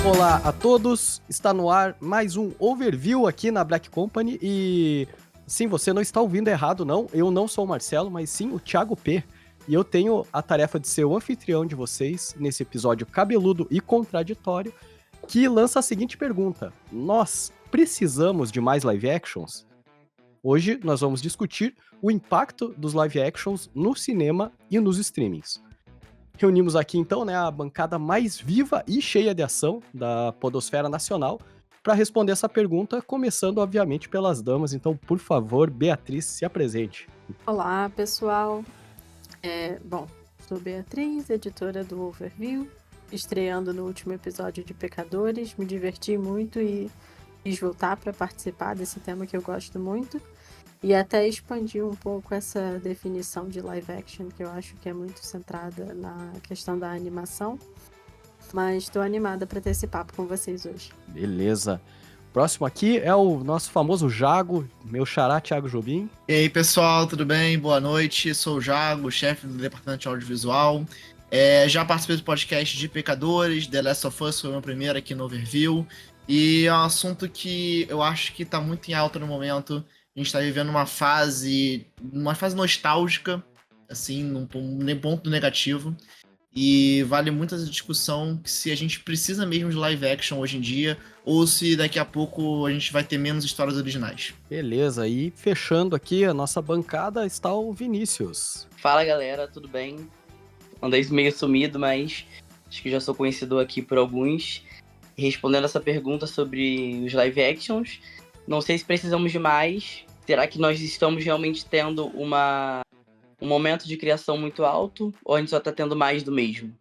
Olá a todos, está no ar mais um Overview aqui na Black Company e sim, você não está ouvindo errado não, eu não sou o Marcelo, mas sim o Thiago P. E eu tenho a tarefa de ser o anfitrião de vocês nesse episódio cabeludo e contraditório que lança a seguinte pergunta: nós precisamos de mais live actions? Hoje nós vamos discutir o impacto dos live actions no cinema e nos streamings. Reunimos aqui então, né, a bancada mais viva e cheia de ação da podosfera nacional para responder essa pergunta, começando obviamente pelas damas. Então, por favor, Beatriz, se apresente. Olá, pessoal. Bom, sou Beatriz, editora do Overview, estreando no último episódio de Pecadores. Me diverti muito e quis voltar para participar desse tema que eu gosto muito. E até expandir um pouco essa definição de live action, que eu acho que é muito centrada na questão da animação. Mas estou animada para ter esse papo com vocês hoje. Beleza. Próximo aqui é o nosso famoso Jago, meu xará Thiago Jobim. E aí, pessoal, tudo bem? Boa noite. Sou o Jago, chefe do Departamento de Audiovisual. Já participei do podcast de Pecadores, The Last of Us foi o meu primeiro aqui no Overview. E é um assunto que eu acho que está muito em alta no momento. A gente está vivendo uma fase nostálgica, assim, num ponto negativo. E vale muito essa discussão se a gente precisa mesmo de live action hoje em dia ou se daqui a pouco a gente vai ter menos histórias originais. Beleza, e fechando aqui a nossa bancada está o Vinícius. Fala galera, tudo bem? Andei meio sumido, mas acho que já sou conhecido aqui por alguns. Respondendo essa pergunta sobre os live actions, não sei se precisamos de mais. Será que nós estamos realmente tendo um momento de criação muito alto ou a gente só está tendo mais do mesmo?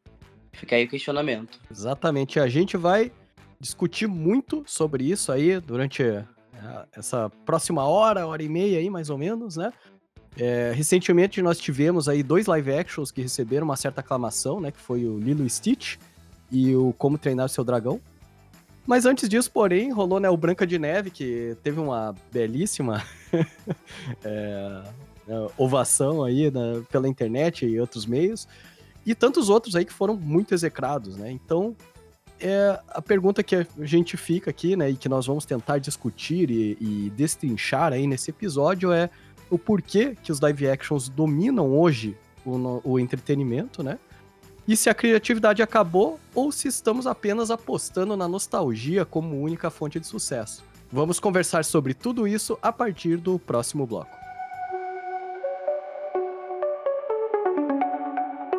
Fica aí o questionamento. Exatamente, a gente vai discutir muito sobre isso aí durante essa próxima hora e meia aí, mais ou menos, né? Recentemente nós tivemos aí 2 live actions que receberam uma certa aclamação, né? Que foi o Lilo e Stitch e o Como Treinar Seu Dragão. Mas antes disso, porém, rolou, né, o Branca de Neve, que teve uma belíssima ovação aí pela internet e outros meios, e tantos outros aí que foram muito execrados, né? Então, a pergunta que a gente fica aqui, né, e que nós vamos tentar discutir e destrinchar aí nesse episódio é o porquê que os live actions dominam hoje o entretenimento, né? E se a criatividade acabou ou se estamos apenas apostando na nostalgia como única fonte de sucesso. Vamos conversar sobre tudo isso a partir do próximo bloco.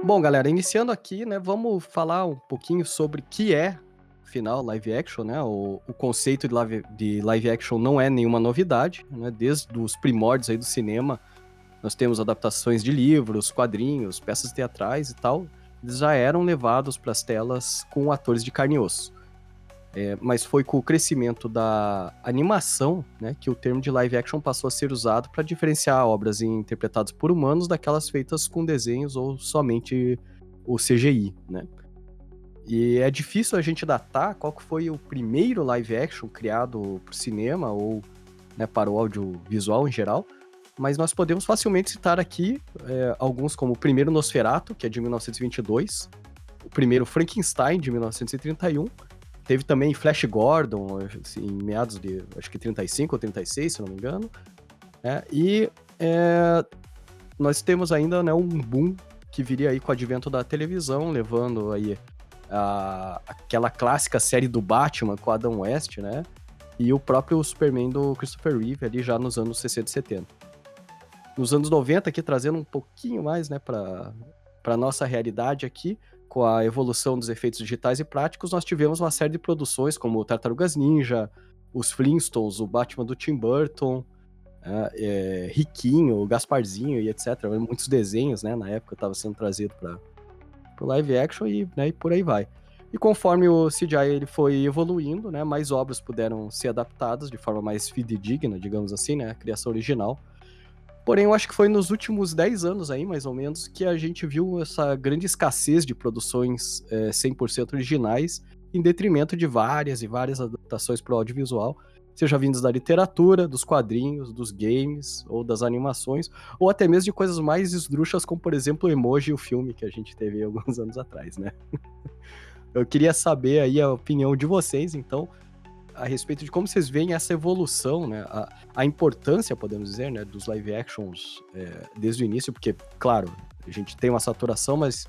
Bom, galera, iniciando aqui, né, vamos falar um pouquinho sobre o que é, afinal, live action, né? O conceito de live action não é nenhuma novidade, né? Desde os primórdios aí do cinema, nós temos adaptações de livros, quadrinhos, peças teatrais e tal. Eles já eram levados para as telas com atores de carne e osso. Mas foi com o crescimento da animação, né, que o termo de live action passou a ser usado para diferenciar obras interpretadas por humanos daquelas feitas com desenhos ou somente o CGI, né? E é difícil a gente datar qual que foi o primeiro live action criado para o cinema ou, né, para o audiovisual em geral, mas nós podemos facilmente citar aqui alguns como o primeiro Nosferatu, que é de 1922, o primeiro Frankenstein, de 1931, teve também Flash Gordon, assim, em meados de, acho que 35 ou 36, se não me engano, e nós temos ainda, né, um boom que viria aí com o advento da televisão, levando aí aquela clássica série do Batman com Adam West, né, e o próprio Superman do Christopher Reeve ali já nos anos 60 e 70. Nos anos 90, aqui trazendo um pouquinho mais, né, para nossa realidade aqui, com a evolução dos efeitos digitais e práticos, nós tivemos uma série de produções como Tartarugas Ninja, os Flintstones, o Batman do Tim Burton, Riquinho, o Gasparzinho e etc. Muitos desenhos, né, na época estavam sendo trazidos para o live action e, né, e por aí vai. E conforme o CGI ele foi evoluindo, né, mais obras puderam ser adaptadas de forma mais fidedigna, digamos assim, né, a criação original. Porém, eu acho que foi nos últimos 10 anos aí, mais ou menos, que a gente viu essa grande escassez de produções 100% originais, em detrimento de várias e várias adaptações para o audiovisual. seja vindos da literatura, dos quadrinhos, dos games, ou das animações, ou até mesmo de coisas mais esdrúxulas, como, por exemplo, o Emoji, o filme que a gente teve alguns anos atrás, né? Eu queria saber aí a opinião de vocês, então, a respeito de como vocês veem essa evolução, né? A importância, podemos dizer, né, dos live actions desde o início, porque, claro, a gente tem uma saturação, mas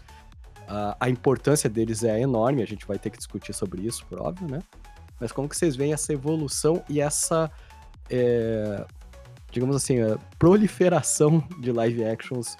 a importância deles é enorme, a gente vai ter que discutir sobre isso, por óbvio, né? Mas como que vocês veem essa evolução e essa, digamos assim, proliferação de live actions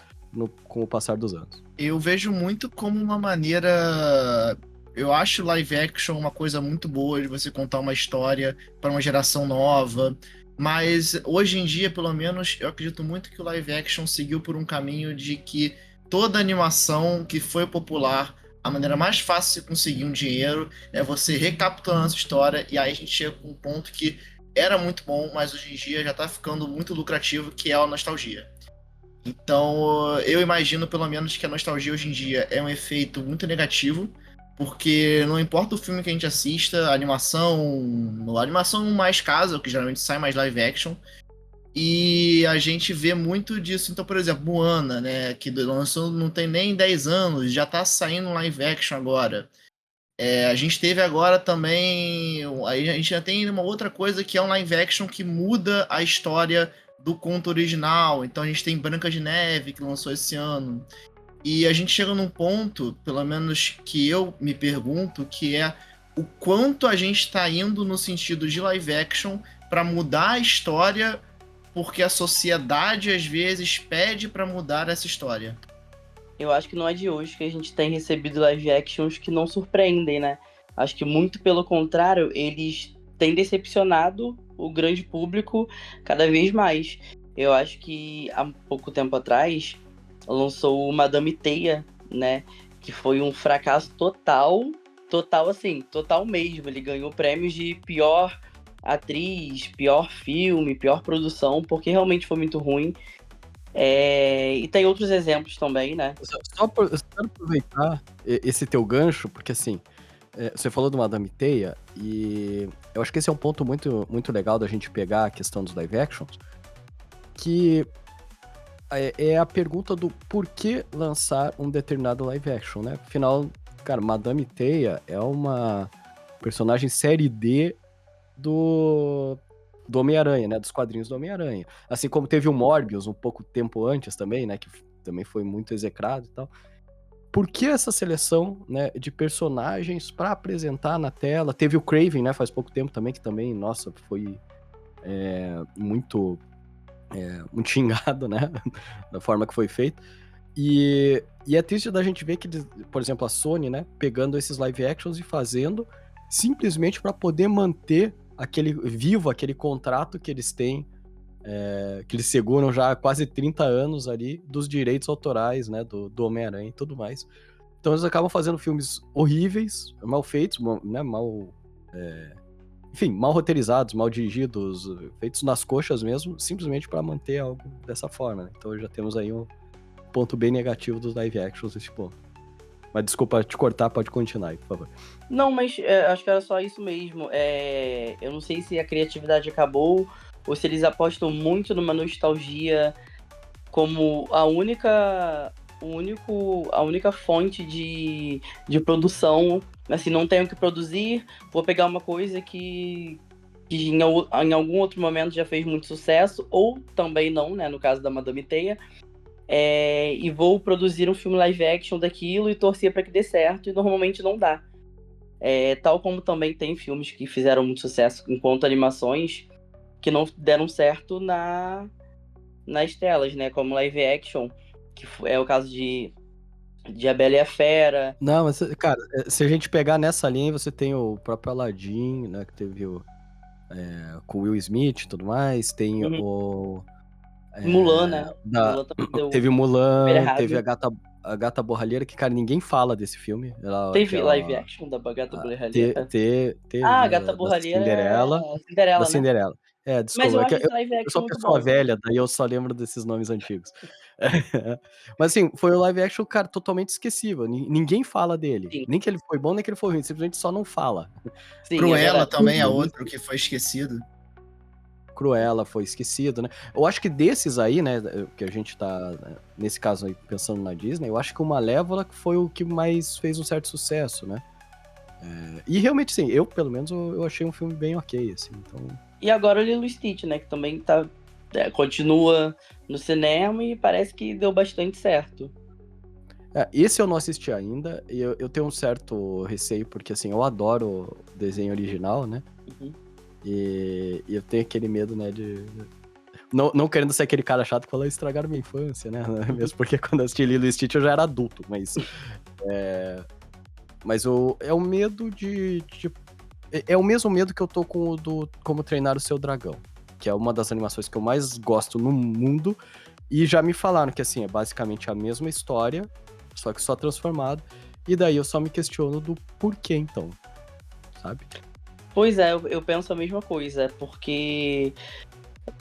com o passar dos anos? Eu vejo muito como uma maneira. Eu acho live action uma coisa muito boa de você contar uma história para uma geração nova. Mas hoje em dia, pelo menos, eu acredito muito que o live action seguiu por um caminho de que toda animação que foi popular, a maneira mais fácil de conseguir um dinheiro é você recapitulando essa história. E aí a gente chega com um ponto que era muito bom, mas hoje em dia já tá ficando muito lucrativo, que é a nostalgia. Então, eu imagino pelo menos que a nostalgia hoje em dia é um efeito muito negativo, porque não importa o filme que a gente assista, a animação mais casa, que geralmente sai mais live action, e a gente vê muito disso. Então, por exemplo, Moana, né, que lançou não tem nem 10 anos, já tá saindo live action agora. A gente teve agora também. Aí a gente já tem uma outra coisa que é um live action que muda a história do conto original. Então a gente tem Branca de Neve, que lançou esse ano. E a gente chega num ponto, pelo menos que eu me pergunto, que é o quanto a gente está indo no sentido de live action para mudar a história, porque a sociedade às vezes pede para mudar essa história. Eu acho que não é de hoje que a gente tem recebido live actions que não surpreendem, né? Acho que muito pelo contrário, eles têm decepcionado o grande público cada vez mais. Eu acho que há pouco tempo atrás lançou o Madame Teia, né? Que foi um fracasso total assim, total mesmo. Ele ganhou prêmios de pior atriz, pior filme, pior produção, porque realmente foi muito ruim. E tem outros exemplos também, né? Só quero aproveitar esse teu gancho, porque assim, você falou do Madame Teia, e eu acho que esse é um ponto muito, muito legal da gente pegar a questão dos live actions, que é a pergunta do por que lançar um determinado live action, né? Afinal, cara, Madame Teia é uma personagem série D do Homem-Aranha, né? Dos quadrinhos do Homem-Aranha. Assim como teve o Morbius um pouco tempo antes também, né? Que também foi muito execrado e tal. Por que essa seleção, né, de personagens para apresentar na tela? Teve o Kraven, né? Faz pouco tempo também, que também, nossa, foi muito xingado, né? Da forma que foi feito. E é triste da gente ver que, por exemplo, a Sony, né? Pegando esses live actions e fazendo simplesmente para poder manter aquele contrato que eles têm, que eles seguram já há quase 30 anos ali, dos direitos autorais, né, do Homem-Aranha e tudo mais. Então eles acabam fazendo filmes horríveis, mal feitos, né, enfim, mal roteirizados, mal dirigidos, feitos nas coxas mesmo, simplesmente para manter algo dessa forma, né? Então já temos aí um ponto bem negativo dos live actions nesse ponto. Mas desculpa te cortar, pode continuar aí, por favor. Não, mas acho que era só isso mesmo. Eu não sei se a criatividade acabou ou se eles apostam muito numa nostalgia como a única fonte de produção. Assim, não tenho que produzir, vou pegar uma coisa que em algum outro momento já fez muito sucesso, ou também não, né, no caso da Madame Teia, e vou produzir um filme live action daquilo e torcer para que dê certo, e normalmente não dá. Tal como também tem filmes que fizeram muito sucesso enquanto animações que não deram certo nas telas, né? Como live action, que é o caso de A Bela e a Fera. Não, mas, cara, se a gente pegar nessa linha, você tem o próprio Aladdin, né? Que teve com o Will Smith e tudo mais. Tem o... Mulan, né? Mulan também teve o Mulan, super teve a Gata Borralheira, que, cara, ninguém fala desse filme. Teve live action da Gata Borralheira? Teve, A Gata Borralheira Cinderela, da né? Cinderela. Mas Desculpa, eu é acho que esse live eu action sou uma muito pessoa bom. velha, daí eu só lembro desses nomes antigos. Mas assim, foi o live action, cara, totalmente esquecível. Ninguém fala dele. Sim. Nem que ele foi bom, nem que ele foi ruim. Simplesmente só não fala. Sim, Cruella é também é Tudo outro que foi esquecido. Cruella foi esquecido, né? Eu acho que desses aí, né, que a gente tá, né, nesse caso aí, pensando na Disney, eu acho que o Malévola foi o que mais fez um certo sucesso, né? E realmente, sim, eu, pelo menos, eu achei um filme bem ok, assim, então... E agora o Lilo e Stitch, né? Que também continua no cinema e parece que deu bastante certo. Esse eu não assisti ainda, e eu tenho um certo receio, porque, assim, eu adoro o desenho original, né? Uhum. E eu tenho aquele medo, né, de... Não querendo ser aquele cara chato que fala, estragaram minha infância, né? Mesmo porque quando eu assisti Lilo e Stitch eu já era adulto, mas... Mas é o medo de... É o mesmo medo que eu tô com o do Como Treinar o Seu Dragão, que é uma das animações que eu mais gosto no mundo, e já me falaram que, assim, é basicamente a mesma história, só que só transformado, e daí eu só me questiono do porquê, então, sabe? Pois é, eu penso a mesma coisa, porque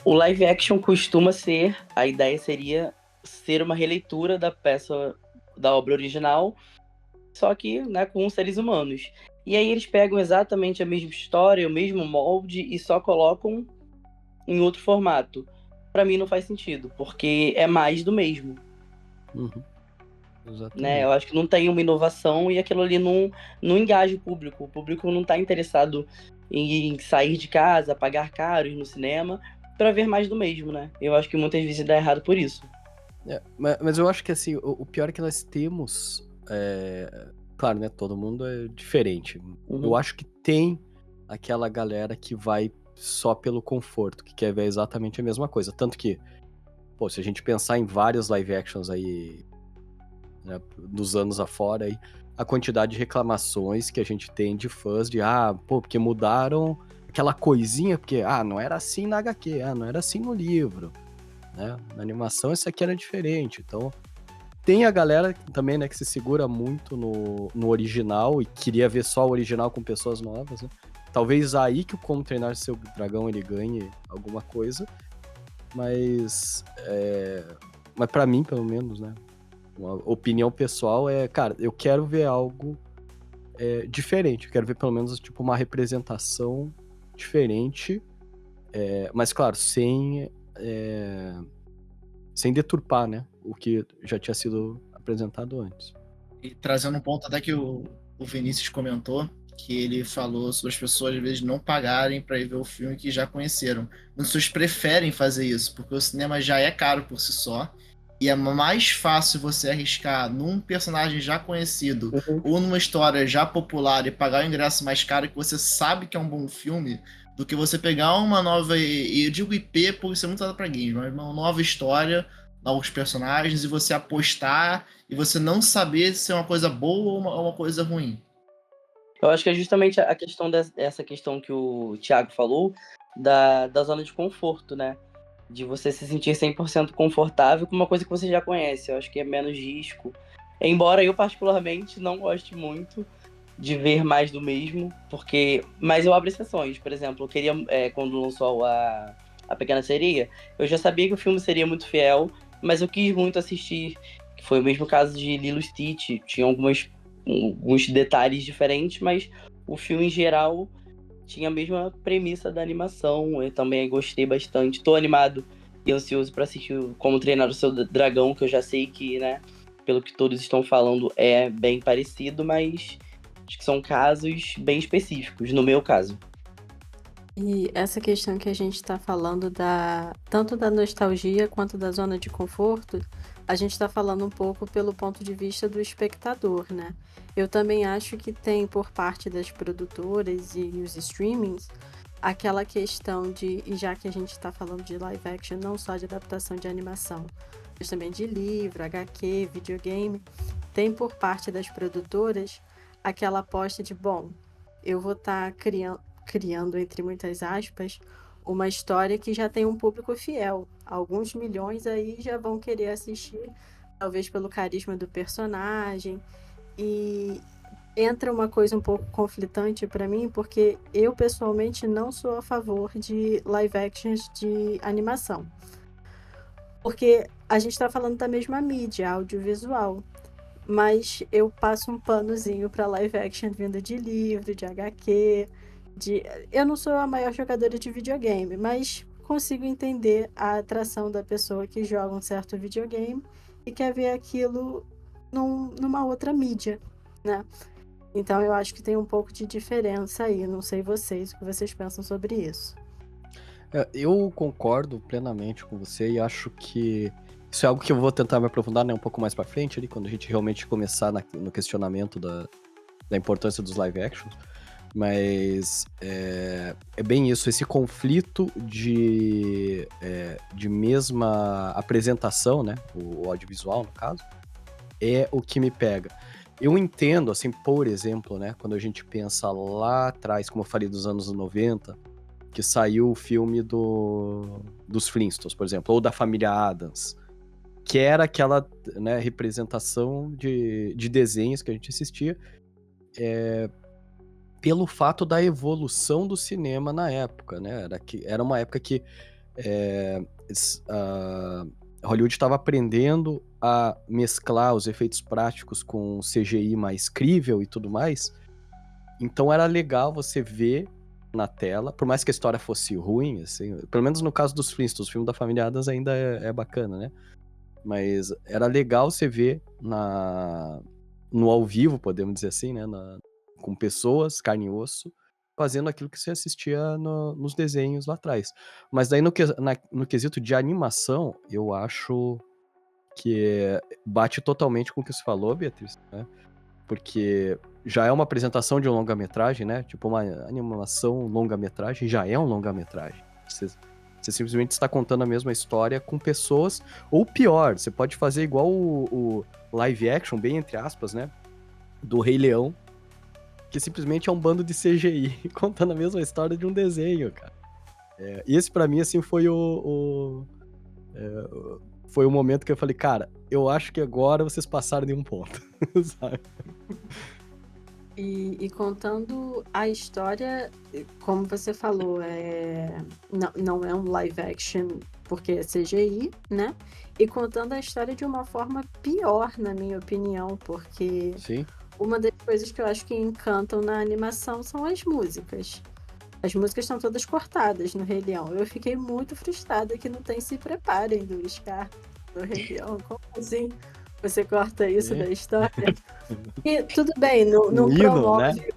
o live action costuma ser, a ideia seria ser uma releitura da peça, da obra original, só que, né, com seres humanos. E aí eles pegam exatamente a mesma história, o mesmo molde e só colocam em outro formato. Pra mim não faz sentido, porque é mais do mesmo, Uhum. né? Exatamente. Eu acho que não tem uma inovação e aquilo ali não engaja o público. O público não tá interessado em sair de casa, pagar caro, ir no cinema, pra ver mais do mesmo, né? Eu acho que muitas vezes dá errado por isso. Mas eu acho que, assim, o pior é que nós temos... Claro, né, todo mundo é diferente. Uhum. Eu acho que tem aquela galera que vai só pelo conforto, que quer ver exatamente a mesma coisa. Tanto que, pô, se a gente pensar em vários live actions aí, né, dos anos afora, aí, a quantidade de reclamações que a gente tem de fãs de, porque mudaram aquela coisinha, porque, não era assim na HQ, não era assim no livro, né? Na animação isso aqui era diferente, então... Tem a galera também, né, que se segura muito no original e queria ver só o original com pessoas novas, né? Talvez aí que o Como Treinar Seu Dragão ele ganhe alguma coisa, mas pra mim, pelo menos, né, uma opinião pessoal cara, eu quero ver algo diferente, eu quero ver pelo menos tipo uma representação diferente, mas claro, sem deturpar, né, o que já tinha sido apresentado antes. E trazendo um ponto até que o Vinícius comentou, que ele falou sobre as pessoas às vezes não pagarem para ir ver o filme que já conheceram. As pessoas preferem fazer isso, porque o cinema já é caro por si só, e é mais fácil você arriscar num personagem já conhecido ou numa história já popular e pagar o ingresso mais caro que você sabe que é um bom filme, do que você pegar uma nova, e eu digo IP por ser muito dado pra games, mas uma nova história, novos personagens, e você apostar e você não saber se é uma coisa boa ou uma coisa ruim. Eu acho que é justamente a questão dessa questão que o Thiago falou, da zona de conforto, né? De você se sentir 100% confortável com uma coisa que você já conhece. Eu acho que é menos risco. Embora eu, particularmente, não goste muito de ver mais do mesmo, mas eu abro exceções. Por exemplo, eu queria, quando lançou a Pequena Sereia, eu já sabia que o filme seria muito fiel, mas eu quis muito assistir, que foi o mesmo caso de Lilo e Stitch. Tinha alguns detalhes diferentes, mas o filme em geral tinha a mesma premissa da animação. Eu também gostei bastante. Tô animado e ansioso para assistir Como Treinar o Seu Dragão, que eu já sei que, né, pelo que todos estão falando, é bem parecido, mas acho que são casos bem específicos, no meu caso. E essa questão que a gente está falando tanto da nostalgia quanto da zona de conforto, a gente está falando um pouco pelo ponto de vista do espectador, né? Eu também acho que tem por parte das produtoras e os streamings aquela questão e já que a gente está falando de live action, não só de adaptação de animação, mas também de livro, HQ, videogame, tem por parte das produtoras aquela aposta de, eu vou estar criando, entre muitas aspas, uma história que já tem um público fiel. Alguns milhões aí já vão querer assistir, talvez pelo carisma do personagem. E entra uma coisa um pouco conflitante para mim, porque eu pessoalmente não sou a favor de live actions de animação. Porque a gente está falando da mesma mídia, audiovisual. Mas eu passo um panozinho para live action vinda de livro, de HQ. Eu não sou a maior jogadora de videogame, mas consigo entender a atração da pessoa que joga um certo videogame e quer ver aquilo numa outra mídia, né? Então eu acho que tem um pouco de diferença aí. Não sei vocês, o que vocês pensam sobre isso. Eu concordo plenamente com você e acho que isso é algo que eu vou tentar me aprofundar, né, um pouco mais pra frente ali, quando a gente realmente começar no questionamento da importância dos live actions. Mas é bem isso, esse conflito de mesma apresentação, né, o audiovisual no caso, é o que me pega. Eu entendo, assim, por exemplo, né, quando a gente pensa lá atrás, como eu falei, dos anos 90, que saiu o filme dos Flintstones, por exemplo, ou da família Addams, que era aquela, né, representação de desenhos que a gente assistia, pelo fato da evolução do cinema na época, né? Era uma época que Hollywood estava aprendendo a mesclar os efeitos práticos com CGI mais crível e tudo mais. Então era legal você ver na tela, por mais que a história fosse ruim, assim, pelo menos no caso dos Flintstones, o filme da família Addams ainda é bacana, né? Mas era legal você ver no ao vivo, podemos dizer assim, né? Com pessoas, carne e osso, fazendo aquilo que você assistia nos desenhos lá atrás. Mas daí no quesito de animação, eu acho que bate totalmente com o que você falou, Beatriz, né? Porque já é uma apresentação de um longa-metragem, né? Tipo, uma animação longa-metragem já é um longa-metragem. Você simplesmente está contando a mesma história com pessoas, ou pior, você pode fazer igual o live action, bem entre aspas, né? Do Rei Leão, que simplesmente é um bando de CGI contando a mesma história de um desenho, cara. Esse pra mim, assim, foi foi o momento que eu falei, cara, eu acho que agora vocês passaram de um ponto, sabe? E contando a história, como você falou, não é um live action porque é CGI, né? E contando a história de uma forma pior, na minha opinião, porque Sim. uma das coisas que eu acho que encantam na animação são as músicas. As músicas estão todas cortadas no Rei Leão. Eu fiquei muito frustrada que não tem Se Preparem do Scar no Rei Leão. Como assim você corta isso da história? E tudo bem, não hino, né? promove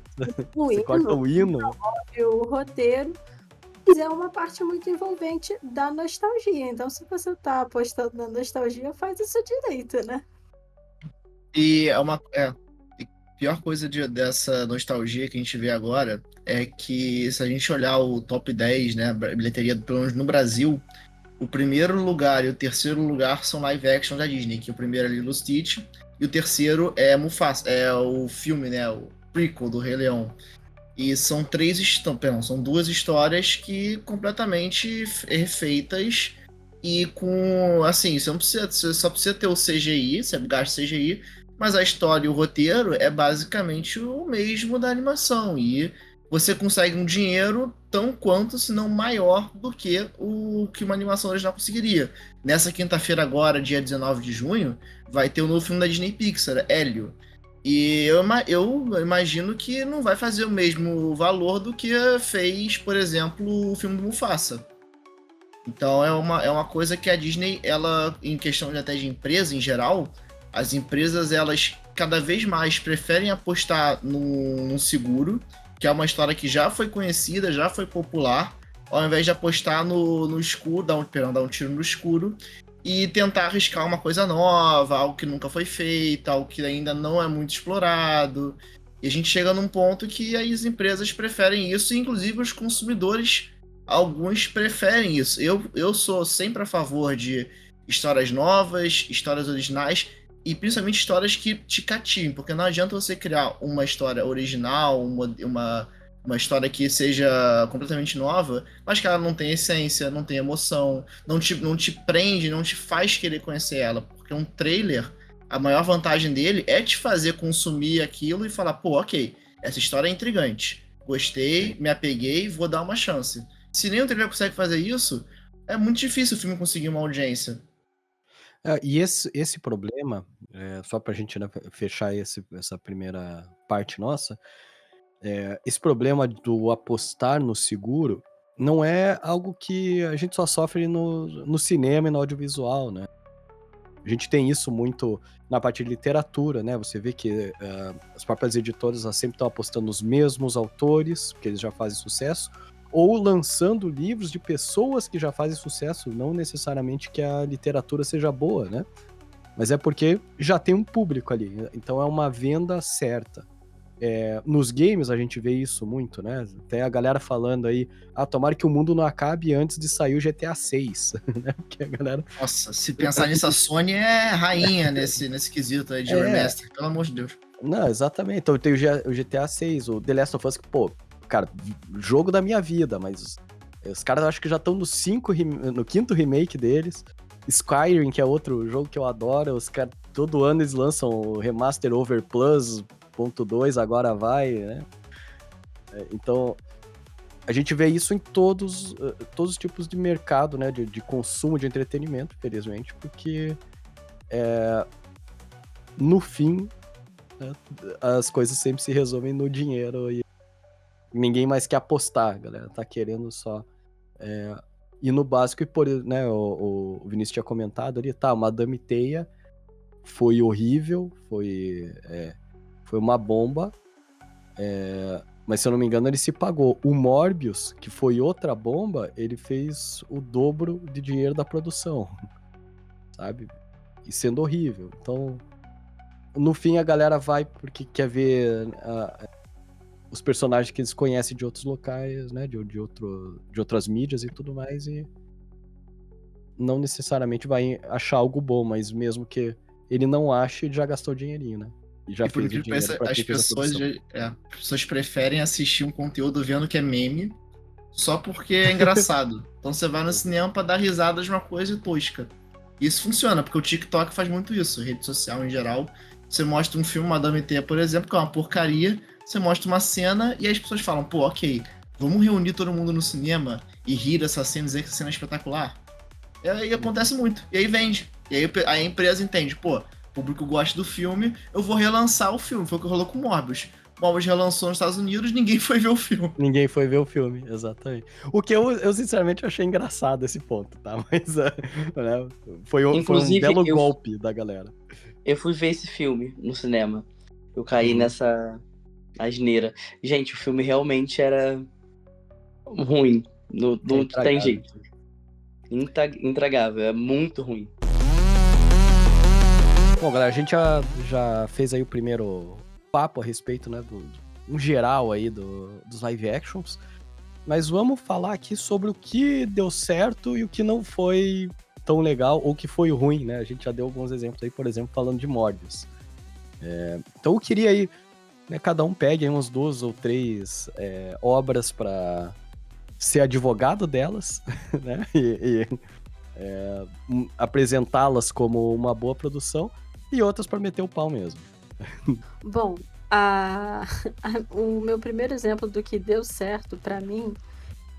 o Você corta hino, o hino. não promove o roteiro, mas é uma parte muito envolvente da nostalgia. Então, se você tá apostando na nostalgia, faz isso direito, né? E a pior coisa dessa nostalgia que a gente vê agora é que se a gente olhar o top 10, né, a bilheteria, pelo menos no Brasil, o primeiro lugar e o terceiro lugar são live action da Disney, que o primeiro é Lilo e Stitch e o terceiro é Mufasa, é o filme, né, o prequel do Rei Leão. E são duas histórias que completamente refeitas e com, assim, você só precisa ter o CGI, você gasta CGI, mas a história e o roteiro é basicamente o mesmo da animação. E você consegue um dinheiro tão quanto, se não maior, do que o que uma animação original conseguiria. Nessa quinta-feira agora, dia 19 de junho, vai ter o novo filme da Disney Pixar, Hélio. E eu imagino que não vai fazer o mesmo valor do que fez, por exemplo, o filme do Mufasa. Então é uma coisa que a Disney, ela, em questão até de empresa em geral, as empresas, elas cada vez mais preferem apostar num seguro, que é uma história que já foi conhecida, já foi popular, ao invés de apostar no escuro, dar um tiro no escuro e tentar arriscar uma coisa nova, algo que nunca foi feito, algo que ainda não é muito explorado. E a gente chega num ponto que as empresas preferem isso, e inclusive os consumidores, alguns preferem isso. Eu sou sempre a favor de histórias novas, histórias originais, e principalmente histórias que te cativem, porque não adianta você criar uma história original, uma história que seja completamente nova, mas que ela não tem essência, não tem emoção, não te prende, não te faz querer conhecer ela. Porque um trailer, a maior vantagem dele é te fazer consumir aquilo e falar, pô, ok, essa história é intrigante. Gostei, me apeguei, vou dar uma chance. Se nem o trailer consegue fazer isso, é muito difícil o filme conseguir uma audiência. E esse problema, só pra gente, né, fechar essa primeira parte nossa, esse problema do apostar no seguro não é algo que a gente só sofre no cinema e no audiovisual, né? A gente tem isso muito na parte de literatura, né? Você vê que as próprias editoras elas sempre estão apostando nos mesmos autores, porque eles já fazem sucesso, ou lançando livros de pessoas que já fazem sucesso, não necessariamente que a literatura seja boa, né? Mas é porque já tem um público ali, então é uma venda certa. Nos games a gente vê isso muito, né? Até a galera falando aí, tomara que o mundo não acabe antes de sair o GTA 6, né? Porque a galera... Nossa, se pensar nisso, a Sony é rainha nesse quesito aí de remaster, pelo amor de Deus. Não, exatamente. Então tem o GTA 6, o The Last of Us, que, pô, cara, jogo da minha vida, mas os caras acho que já estão no 5º remake deles. Skyrim, que é outro jogo que eu adoro, os caras todo ano eles lançam o Remaster Overplus .2, agora vai, né? Então, a gente vê isso em todos os tipos de mercado, né? De consumo de entretenimento, felizmente, porque no fim, as coisas sempre se resolvem no dinheiro e ninguém mais quer apostar, galera. Tá querendo só ir no básico e por, né? O Vinícius tinha comentado ali, Madame Teia foi horrível, foi uma bomba, mas se eu não me engano ele se pagou. O Morbius, que foi outra bomba, ele fez o dobro de dinheiro da produção, sabe? E sendo horrível. Então, no fim a galera vai porque quer ver os personagens que eles conhecem de outros locais, né? De outras mídias e tudo mais, e não necessariamente vai achar algo bom, mas mesmo que ele não ache, ele já gastou dinheirinho, né? E já por fez o incrível que dinheiro pareça, pra as quem fez a pessoas, produção. as pessoas preferem assistir um conteúdo vendo que é meme só porque é engraçado. Então você vai no cinema pra dar risada de uma coisa tosca. E isso funciona, porque o TikTok faz muito isso, rede social em geral. Você mostra um filme, Madame Teia, por exemplo, que é uma porcaria, você mostra uma cena e as pessoas falam, pô, ok, vamos reunir todo mundo no cinema e rir dessa cena e dizer que essa cena é espetacular. E aí acontece muito, e aí vende. E aí a empresa entende, pô, o público gosta do filme, eu vou relançar o filme. Foi o que rolou com Morbius. Morbius relançou nos Estados Unidos, ninguém foi ver o filme. Ninguém foi ver o filme, exatamente. O que eu sinceramente achei engraçado esse ponto, tá? Mas né, foi um belo golpe da galera. Eu fui ver esse filme no cinema. Eu caí nessa asneira. Gente, o filme realmente era ruim. Não tem jeito. Intragável, é muito ruim. Bom, galera, a gente já fez aí o primeiro papo a respeito, né, um geral aí dos live actions, mas vamos falar aqui sobre o que deu certo e o que não foi tão legal ou que foi ruim, né? A gente já deu alguns exemplos aí, por exemplo, falando de Morbius. Então eu queria aí, né, cada um pegue aí umas 2 ou 3 obras para ser advogado delas, né? E apresentá-las como uma boa produção e outras para meter o pau mesmo. Bom, o meu primeiro exemplo do que deu certo pra mim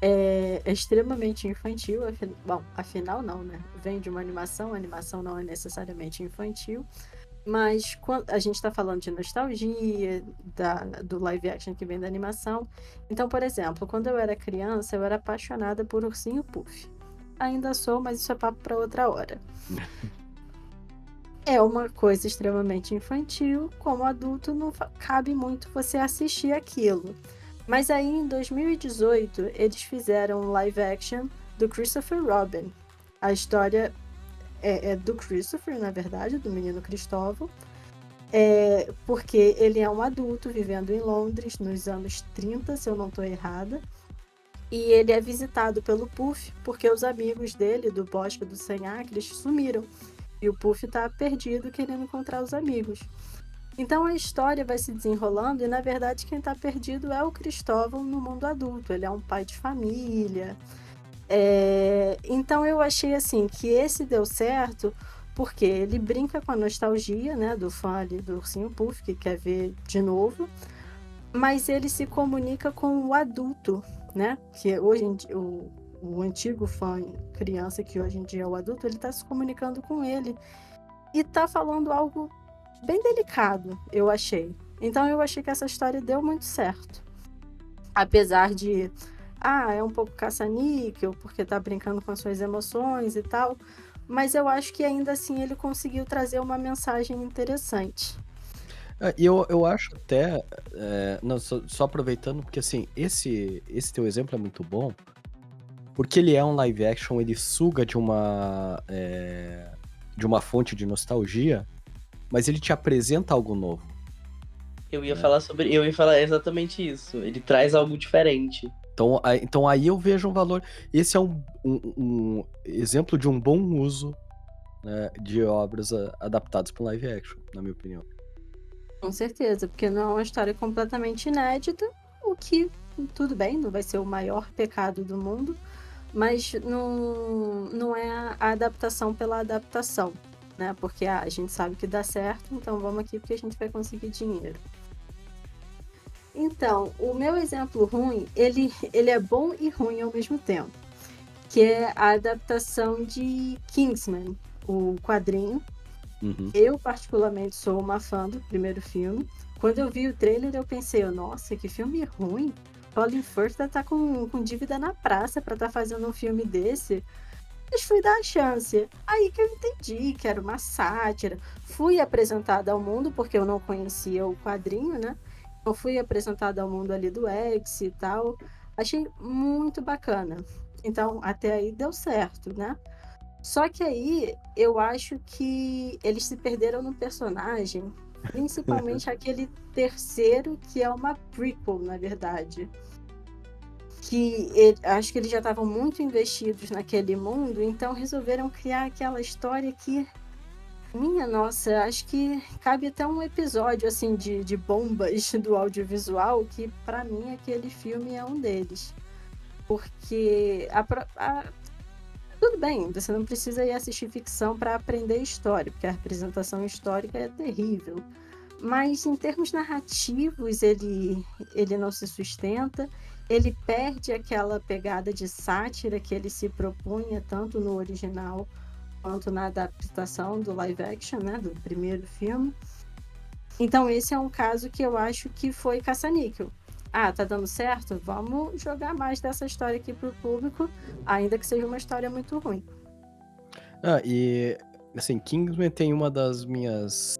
é extremamente infantil. Bom, afinal não, né? Vem de uma animação, a animação não é necessariamente infantil, mas quando a gente tá falando de nostalgia, do live action que vem da animação. Então, por exemplo, quando eu era criança, eu era apaixonada por Ursinho Puff. Ainda sou, mas isso é papo pra outra hora. É uma coisa extremamente infantil, como adulto não cabe muito você assistir aquilo. Mas aí em 2018 eles fizeram um live action do Christopher Robin. A história é do Christopher, na verdade, do menino Cristóvão, porque ele é um adulto vivendo em Londres nos anos 30, se eu não estou errada, e ele é visitado pelo Puff porque os amigos dele do Bosque dos 100 Acres sumiram. E o Puff tá perdido querendo encontrar os amigos. Então a história vai se desenrolando e, na verdade, quem tá perdido é o Cristóvão no mundo adulto. Ele é um pai de família. Então eu achei assim que esse deu certo porque ele brinca com a nostalgia, né, do fã ali do Ursinho Puff, que quer ver de novo. Mas ele se comunica com o adulto, né? Que hoje em dia, o antigo fã criança, que hoje em dia é o adulto, ele tá se comunicando com ele e tá falando algo bem delicado, eu achei. Então eu achei que essa história deu muito certo. Apesar de é um pouco caça-níquel, porque tá brincando com as suas emoções e tal, mas eu acho que ainda assim ele conseguiu trazer uma mensagem interessante. E eu acho até, não, só aproveitando, porque assim, esse teu exemplo é muito bom, porque ele é um live action, ele suga de uma fonte de nostalgia, mas ele te apresenta algo novo. Eu ia falar exatamente isso. Ele traz algo diferente. Então aí eu vejo um valor. Esse é um exemplo de um bom uso, né, de obras adaptadas para live action, na minha opinião. Com certeza, porque não é uma história completamente inédita, o que, tudo bem, não vai ser o maior pecado do mundo, mas não é a adaptação pela adaptação, né? Porque a gente sabe que dá certo, então vamos aqui porque a gente vai conseguir dinheiro. Então, o meu exemplo ruim, ele é bom e ruim ao mesmo tempo, que é a adaptação de Kingsman, o quadrinho. Uhum. Eu, particularmente, sou uma fã do primeiro filme. Quando eu vi o trailer, eu pensei, nossa, que filme ruim. Colin Firth tá com dívida na praça pra estar fazendo um filme desse. Mas fui dar a chance. Aí que eu entendi que era uma sátira. Fui apresentada ao mundo, porque eu não conhecia o quadrinho, né? Eu fui apresentada ao mundo ali do X e tal. Achei muito bacana. Então, até aí deu certo, né? Só que aí eu acho que eles se perderam no personagem, principalmente aquele terceiro, que é uma prequel, na verdade. Acho que eles já estavam muito investidos naquele mundo, então resolveram criar aquela história que, minha nossa, acho que cabe até um episódio assim de bombas do audiovisual, que para mim aquele filme é um deles. Porque tudo bem, você não precisa ir assistir ficção para aprender história, porque a representação histórica é terrível. Mas em termos narrativos, ele não se sustenta, ele perde aquela pegada de sátira que ele se propunha tanto no original quanto na adaptação do live action, né, do primeiro filme. Então esse é um caso que eu acho que foi caça-níquel. Tá dando certo? Vamos jogar mais dessa história aqui pro público, ainda que seja uma história muito ruim. E assim, Kingsman tem uma das minhas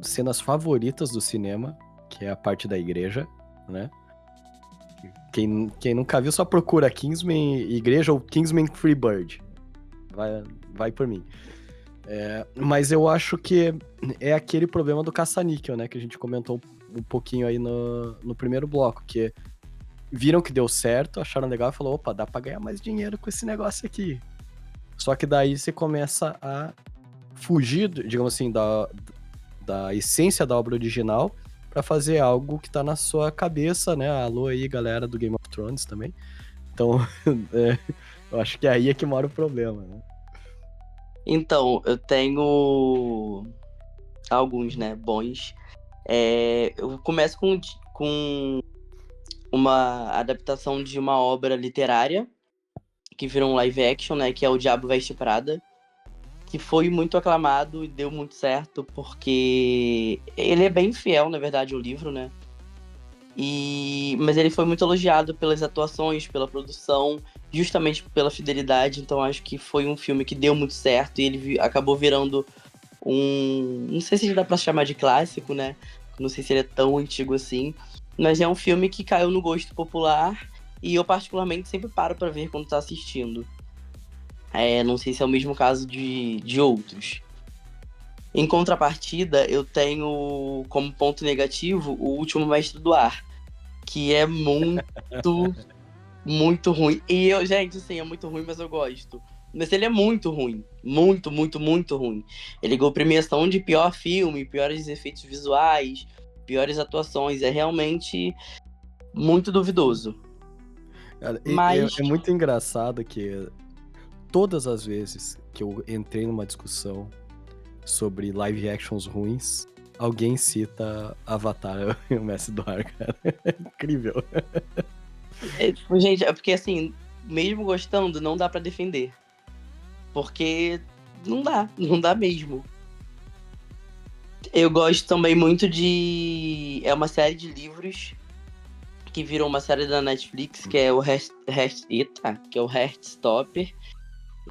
cenas favoritas do cinema, que é a parte da igreja, né? Quem nunca viu, só procura Kingsman Igreja ou Kingsman Freebird. Vai por mim. Mas eu acho que é aquele problema do caça-níquel, né? Que a gente comentou um pouquinho aí no primeiro bloco, que viram que deu certo, acharam legal e falou, opa, dá pra ganhar mais dinheiro com esse negócio aqui. Só que daí você começa a fugir, digamos assim, da essência da obra original pra fazer algo que tá na sua cabeça, né? Alô aí, galera do Game of Thrones também. Então, eu acho que aí é que mora o problema, né? Então, eu tenho alguns, né, bons. Eu começo com uma adaptação de uma obra literária que virou um live action, né, que é O Diabo Veste Prada, que foi muito aclamado e deu muito certo porque ele é bem fiel, na verdade, ao livro, né? Mas ele foi muito elogiado pelas atuações, pela produção, justamente pela fidelidade. Então acho que foi um filme que deu muito certo e ele acabou virando não sei se dá pra chamar de clássico, né? Não sei se ele é tão antigo assim, mas é um filme que caiu no gosto popular e eu particularmente sempre paro pra ver quando tá assistindo. Não sei se é o mesmo caso de outros. Em contrapartida, eu tenho como ponto negativo O Último Mestre do Ar, que é muito, muito ruim. E gente, assim, é muito ruim, mas eu gosto. Mas ele é muito ruim. Muito, muito, muito ruim. Ele ganhou premiação de pior filme, piores efeitos visuais, piores atuações. É realmente muito duvidoso. Cara, Mas é muito engraçado que todas as vezes que eu entrei numa discussão sobre live actions ruins, alguém cita Avatar, o Mestre do Ar, cara. É incrível. gente, é porque assim, mesmo gostando, não dá pra defender. Porque não dá mesmo. Eu gosto também muito de... É uma série de livros que virou uma série da Netflix, que é o Heartstopper,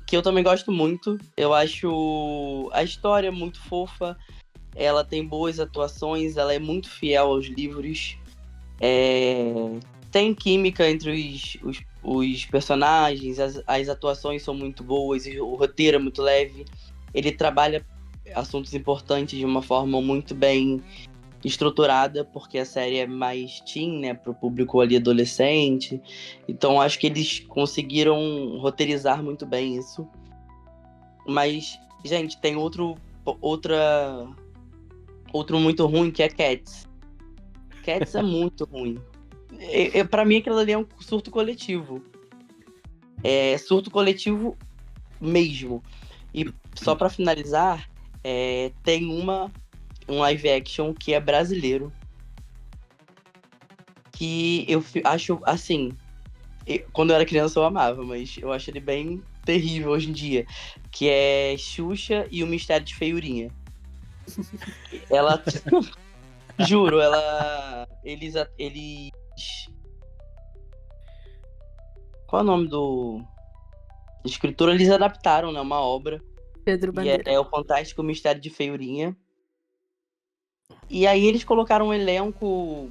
que eu também gosto muito. Eu acho a história muito fofa, ela tem boas atuações, ela é muito fiel aos livros, tem química entre os personagens, as atuações são muito boas, o roteiro é muito leve, ele trabalha assuntos importantes de uma forma muito bem estruturada, porque a série é mais teen, né, pro público ali adolescente. Então acho que eles conseguiram roteirizar muito bem isso. Mas, gente, tem outro muito ruim, que é Cats. Cats é muito ruim. Pra mim, aquilo ali é um surto coletivo. É surto coletivo mesmo. E só pra finalizar, tem um live action que é brasileiro, que eu acho, assim, quando eu era criança eu amava, mas eu acho ele bem terrível hoje em dia, que é Xuxa e o Mistério de Feiurinha. Ela, juro, eles, qual é o nome do escritor? Eles adaptaram, né, uma obra, Pedro e Bandeira. é o Fantástico Mistério de Feiurinha. E aí eles colocaram um elenco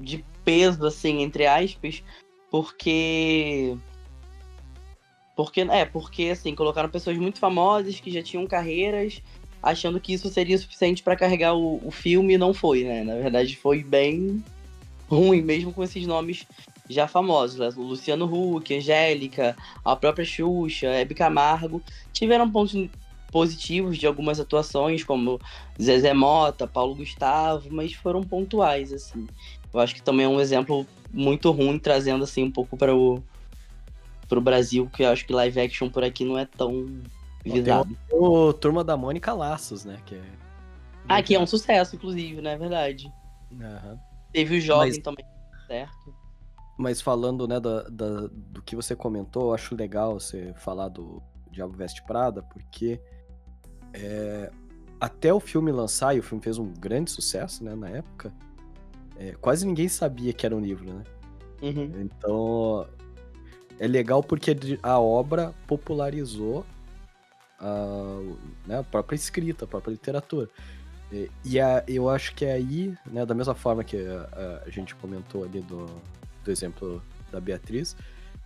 de peso, assim, entre aspas, porque assim, colocaram pessoas muito famosas que já tinham carreiras, achando que isso seria suficiente pra carregar o filme, e não foi, né? Na verdade, foi bem ruim, mesmo com esses nomes já famosos, né? O Luciano Huck, Angélica, a própria Xuxa, Hebe Camargo, tiveram pontos positivos de algumas atuações, como Zezé Mota, Paulo Gustavo, mas foram pontuais, assim. Eu acho que também é um exemplo muito ruim, trazendo, assim, um pouco para o Brasil, que eu acho que live action por aqui não é tão visado. Tem o Turma da Mônica Laços, né? Que é um sucesso, inclusive, né? É verdade. Uhum. Teve o Jovem também, certo? Mas falando, né, do que você comentou, eu acho legal você falar do Diabo Veste Prada, porque até o filme lançar, e o filme fez um grande sucesso, né, na época, quase ninguém sabia que era um livro, né? Uhum. Então, é legal porque a obra popularizou né, a própria escrita, a própria literatura. Eu acho que é aí, né, da mesma forma que a gente comentou ali do exemplo da Beatriz,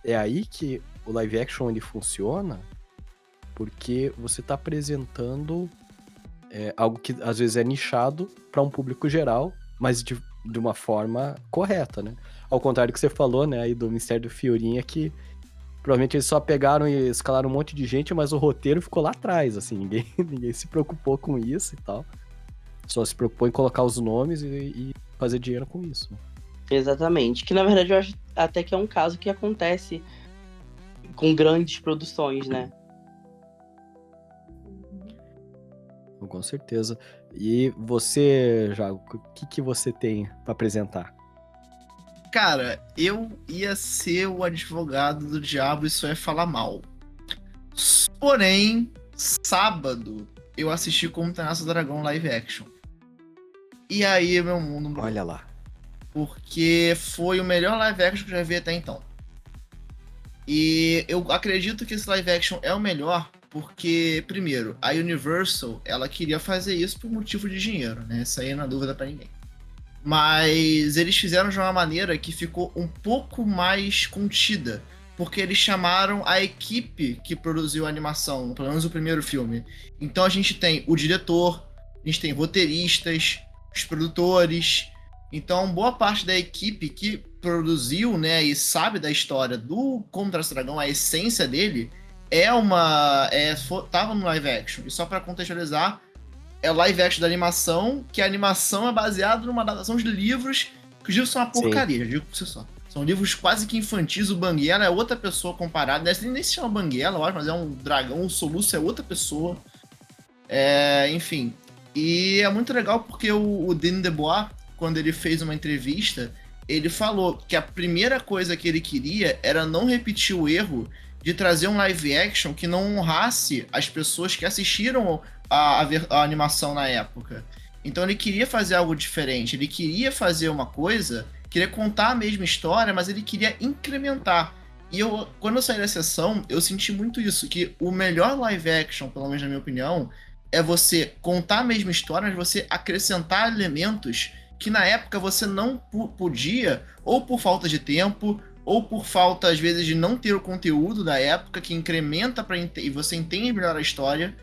é aí que o live action ele funciona, porque você está apresentando algo que às vezes é nichado para um público geral, mas de uma forma correta, né? Ao contrário do que você falou, né, aí do Mistério do Fiorinha, que provavelmente eles só pegaram e escalaram um monte de gente, mas o roteiro ficou lá atrás, assim, ninguém se preocupou com isso e tal. Só se preocupou em colocar os nomes e fazer dinheiro com isso. Exatamente. Que, na verdade, eu acho até que é um caso que acontece com grandes produções, né? Com certeza. E você, Jago, o que você tem pra apresentar? Cara, eu ia ser o advogado do diabo e só ia falar mal. Porém, sábado, eu assisti Como Treinar Seu Dragão live action. E aí, meu mundo mudou. Olha lá. Porque foi o melhor live action que eu já vi até então. E eu acredito que esse live action é o melhor porque, primeiro, a Universal, ela queria fazer isso por motivo de dinheiro, né? Isso aí não é dúvida pra ninguém. Mas eles fizeram de uma maneira que ficou um pouco mais contida, porque eles chamaram a equipe que produziu a animação, pelo menos o primeiro filme. Então a gente tem o diretor, a gente tem roteiristas, os produtores. Então boa parte da equipe que produziu, né, e sabe da história do Como Treinar Seu Dragão, a essência dele, tava no live action. E só pra contextualizar, é o live action da animação, que a animação é baseada numa adaptação de livros, que os livros são uma porcaria, já digo por si só. São livros quase que infantis, o Banguela é outra pessoa comparada, nem se chama Banguela, eu acho, mas é um dragão, o Soluço é outra pessoa. Enfim. E é muito legal porque o Denis Dubois, quando ele fez uma entrevista, ele falou que a primeira coisa que ele queria era não repetir o erro de trazer um live action que não honrasse as pessoas que assistiram a animação na época. Então ele queria fazer algo diferente, ele queria fazer uma coisa queria contar a mesma história, mas ele queria incrementar. E quando eu saí da sessão, eu senti muito isso, que o melhor live action, pelo menos na minha opinião, é você contar a mesma história, mas você acrescentar elementos que na época você não podia, ou por falta de tempo, ou por falta, às vezes, de não ter o conteúdo da época, que incrementa e você entende melhor a história.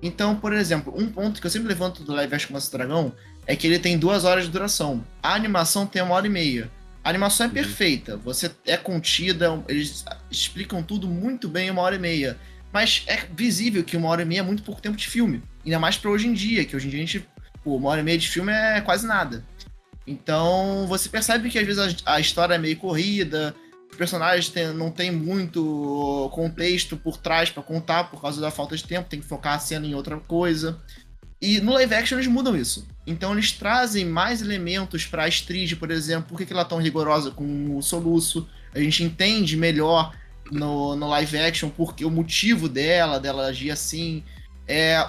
Então, por exemplo, um ponto que eu sempre levanto do live action Como Dragão é que ele tem 2 horas de duração. A animação tem 1h30. A animação é perfeita, você é contida, eles explicam tudo muito bem em 1h30. Mas é visível que 1h30 é muito pouco tempo de filme. Ainda mais pra hoje em dia, que hoje em dia a gente, 1h30 de filme é quase nada. Então você percebe que às vezes a história é meio corrida, os personagens não tem muito contexto por trás pra contar por causa da falta de tempo, tem que focar a cena em outra coisa. E no live action eles mudam isso. Então eles trazem mais elementos pra Astrid, por exemplo, por que ela é tão rigorosa com o soluço. A gente entende melhor no live action porque o motivo dela agir assim.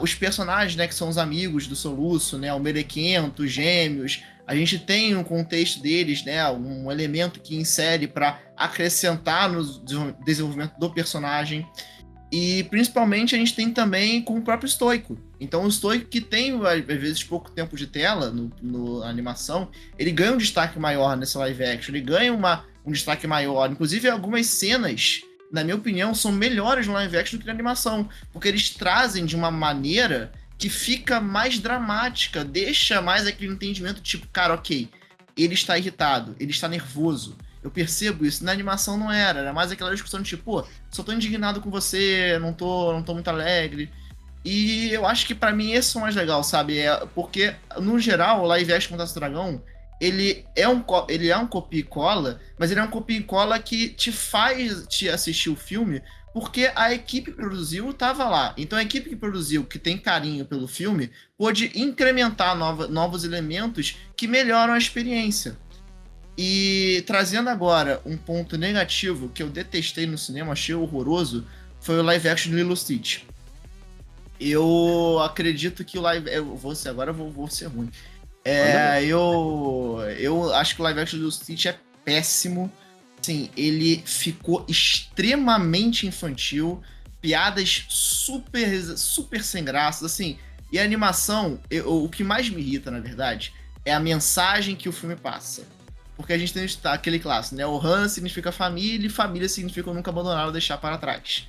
Os personagens, né, que são os amigos do soluço, né, o Merequento, os gêmeos, a gente tem um contexto deles, né, um elemento que insere para acrescentar no desenvolvimento do personagem. E principalmente a gente tem também com o próprio Stoico. Então o Stoico, que tem às vezes pouco tempo de tela na animação, ele ganha um destaque maior nesse live action, ele ganha um destaque maior. Inclusive algumas cenas, na minha opinião, são melhores no live action do que na animação, porque eles trazem de uma maneira que fica mais dramática, deixa mais aquele entendimento tipo, cara, ok, ele está irritado, ele está nervoso. Eu percebo isso. Na animação não era mais aquela discussão de tipo, pô, só tô indignado com você, não tô muito alegre. E eu acho que pra mim esse é o mais legal, sabe? Porque, no geral, o live action Como Dragão, ele é um copia e cola, mas ele é um copia e cola que te faz te assistir o filme porque a equipe que produziu tava lá. Então a equipe que produziu, que tem carinho pelo filme, pôde incrementar novos elementos que melhoram a experiência. E trazendo agora um ponto negativo que eu detestei no cinema, achei horroroso, foi o live action do Lilo Stitch. Eu acredito que o live... Agora eu vou ser ruim. Eu acho que o live action do Lilo Stitch é péssimo. Assim, ele ficou extremamente infantil, piadas super sem graça, assim. E a animação, o que mais me irrita, na verdade, é a mensagem que o filme passa. Porque a gente tem aquele clássico, né? O Han significa família e família significa nunca abandonar ou deixar para trás.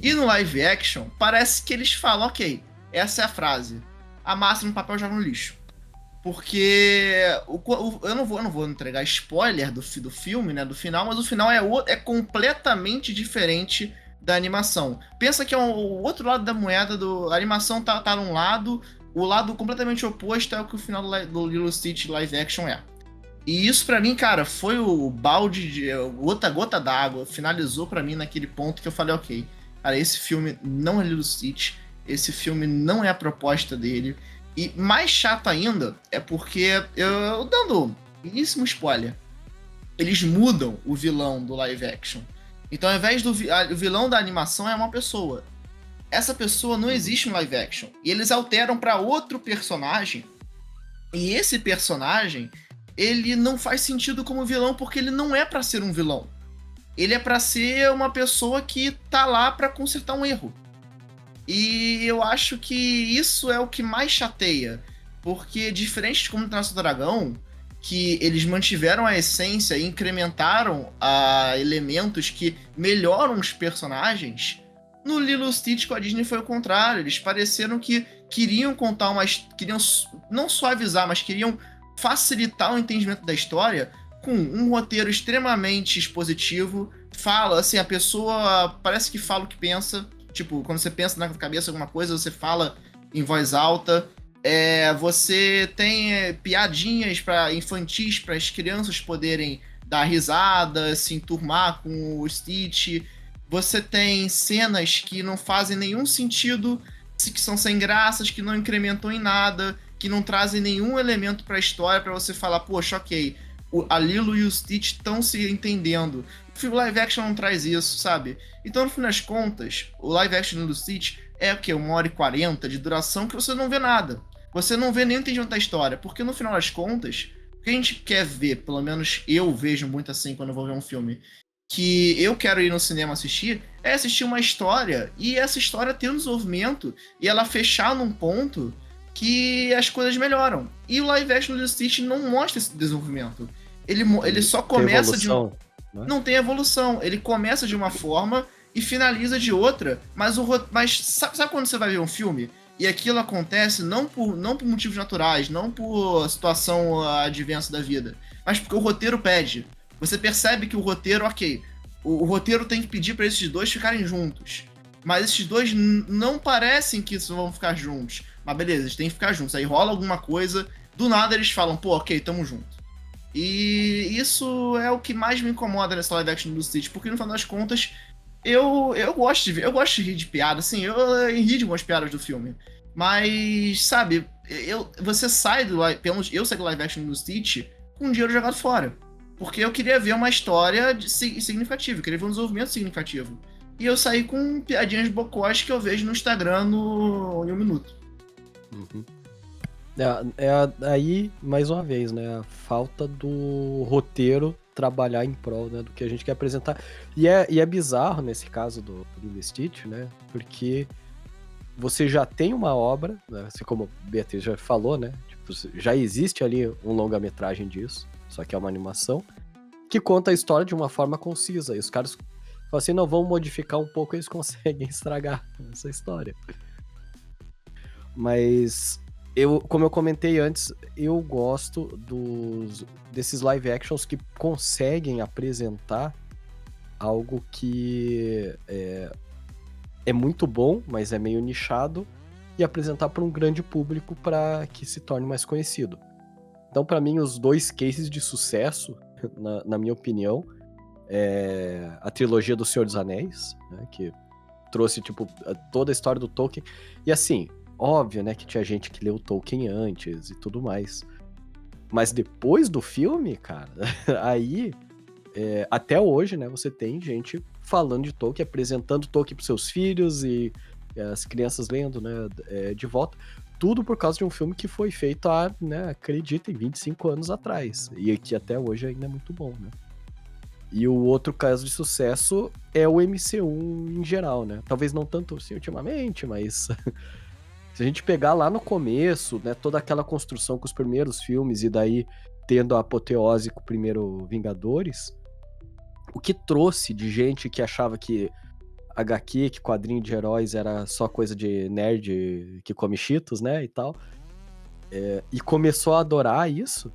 E no live action, parece que eles falam, ok, essa é a frase. Amassa no papel e joga no lixo. Porque eu não vou entregar spoiler do filme, né? Do final, mas o final é completamente diferente da animação. Pensa que é o outro lado da moeda. A animação tá num lado, o lado completamente oposto é o que o final do Lilo Stitch live action é. E isso pra mim, cara, foi o balde de gota d'água, finalizou pra mim naquele ponto que eu falei, ok, cara, esse filme não é Lilo Stitch, esse filme não é a proposta dele. E mais chato ainda é porque, eu dando belíssimo spoiler, eles mudam o vilão do live action. Então ao invés do o vilão da animação é uma pessoa. Essa pessoa não existe no live action. E eles alteram pra outro personagem. E esse personagem, ele não faz sentido como vilão porque ele não é pra ser um vilão. Ele é pra ser uma pessoa que tá lá pra consertar um erro. E eu acho que isso é o que mais chateia. Porque diferente de Como Treinar Seu Dragão, que eles mantiveram a essência e incrementaram elementos que melhoram os personagens, no Lilo Stitch com a Disney foi o contrário. Eles pareceram que queriam contar queriam não só avisar, mas queriam facilitar o entendimento da história com um roteiro extremamente expositivo. Fala, assim, a pessoa parece que fala o que pensa. Tipo, quando você pensa na cabeça alguma coisa, você fala em voz alta. Você tem piadinhas infantis para as crianças poderem dar risada, se enturmar com o Stitch. Você tem cenas que não fazem nenhum sentido, que são sem graças, que não incrementam em nada, que não trazem nenhum elemento para a história para você falar, poxa, ok, a Lilo e o Stitch estão se entendendo. O live action não traz isso, sabe? Então, no fim das contas, o live action do Stitch é o quê? 1h40 de duração que você não vê nada. Você não vê nem o entendimento da história, porque no final das contas, o que a gente quer ver, pelo menos eu vejo muito assim quando eu vou ver um filme, que eu quero ir no cinema assistir, é assistir uma história e essa história ter um desenvolvimento e ela fechar num ponto que as coisas melhoram. E o live action do Stitch não mostra esse desenvolvimento. Ele só começa de evolução, né? Não tem evolução. Ele começa de uma forma e finaliza de outra, mas sabe quando você vai ver um filme e aquilo acontece não por motivos naturais, não por situação adversa da vida, mas porque o roteiro pede. Você percebe que o roteiro, ok, o roteiro tem que pedir para esses dois ficarem juntos, mas esses dois não parecem que vão ficar juntos. Mas beleza, eles têm que ficar juntos. Aí rola alguma coisa, do nada eles falam, pô, ok, tamo junto. E isso é o que mais me incomoda nessa live action do Stitch, porque no final das contas, eu gosto de rir de piada, assim, eu ri de algumas piadas do filme. Mas, sabe, você sai eu saí do live action do Stitch com dinheiro jogado fora. Porque eu queria ver uma história significativa, eu queria ver um desenvolvimento significativo. E eu saí com piadinhas bocós que eu vejo no Instagram em um minuto. Uhum. Aí, mais uma vez, né? A falta do roteiro trabalhar em prol, né, do que a gente quer apresentar. E é bizarro nesse caso do Lilo e Stitch, né? Porque você já tem uma obra, né, assim como a Beatriz já falou, né? Tipo, já existe ali um longa-metragem disso, só que é uma animação, que conta a história de uma forma concisa. E os caras falam assim, não, vamos modificar um pouco, eles conseguem estragar essa história. Mas como eu comentei antes, eu gosto desses live actions que conseguem apresentar algo que é muito bom, mas é meio nichado, e apresentar para um grande público para que se torne mais conhecido. Então, para mim, os dois cases de sucesso, na minha opinião, é a trilogia do Senhor dos Anéis, né, que trouxe tipo toda a história do Tolkien. E assim, óbvio, né, que tinha gente que leu Tolkien antes e tudo mais. Mas depois do filme, cara, aí até hoje, né, você tem gente falando de Tolkien, apresentando Tolkien pros seus filhos e as crianças lendo, né, de volta. Tudo por causa de um filme que foi feito há, né, acreditem, 25 anos atrás. E que até hoje ainda é muito bom, né. E o outro caso de sucesso é o MCU em geral, né. Talvez não tanto assim ultimamente, mas se a gente pegar lá no começo, né, toda aquela construção com os primeiros filmes e daí tendo a apoteose com o primeiro Vingadores, o que trouxe de gente que achava que HQ, que quadrinho de heróis era só coisa de nerd que come Cheetos, né, e tal, e começou a adorar isso,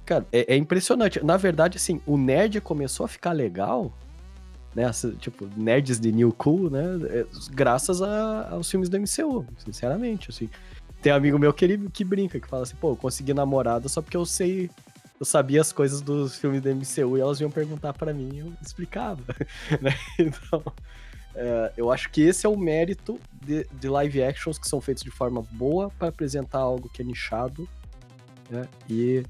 cara, é impressionante. Na verdade, assim, o nerd começou a ficar legal, né, tipo, nerds de New Cool, né, graças aos filmes do MCU, sinceramente, assim. Tem um amigo meu que brinca, que fala assim, pô, eu consegui namorada só porque eu sabia as coisas dos filmes do MCU e elas vinham perguntar pra mim e eu explicava, né? Então, eu acho que esse é o mérito de live actions que são feitos de forma boa pra apresentar algo que é nichado, né? E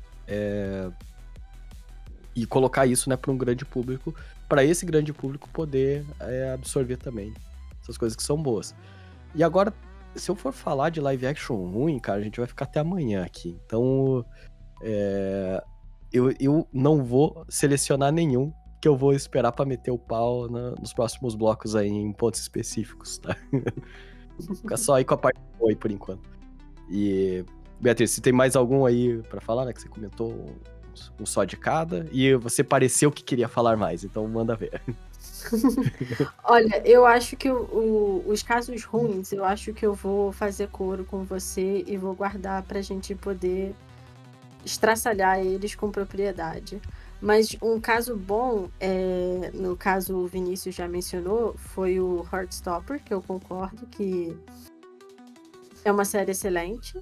colocar isso, né, pra um grande público, pra esse grande público poder absorver também essas coisas que são boas. E agora, se eu for falar de live action ruim, cara, a gente vai ficar até amanhã aqui. Então, eu não vou selecionar nenhum, que eu vou esperar pra meter o pau nos próximos blocos aí, em pontos específicos, tá? Fica só aí com a parte boa aí, por enquanto. E, Beatriz, se tem mais algum aí pra falar, né, que você comentou um só de cada, e você pareceu que queria falar mais, então manda ver. Olha, eu acho que os casos ruins, eu acho que eu vou fazer coro com você e vou guardar pra gente poder estraçalhar eles com propriedade. Mas um caso bom, no caso o Vinícius já mencionou, foi o Heartstopper, que eu concordo que é uma série excelente.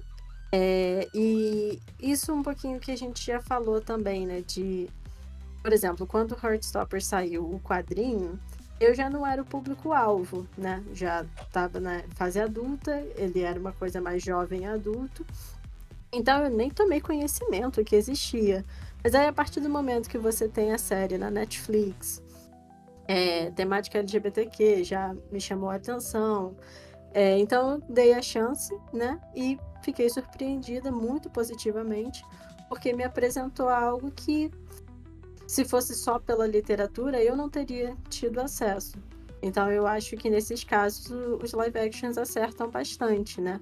E isso um pouquinho que a gente já falou também, né? Por exemplo, quando o Heartstopper saiu, o quadrinho, eu já não era o público-alvo, né? Já estava na fase adulta, ele era uma coisa mais jovem adulto. Então eu nem tomei conhecimento que existia. Mas aí a partir do momento que você tem a série na Netflix, temática LGBTQ já me chamou a atenção. Então eu dei a chance, né? E fiquei surpreendida muito positivamente porque me apresentou algo que, se fosse só pela literatura, eu não teria tido acesso. Então eu acho que nesses casos os live actions acertam bastante, né?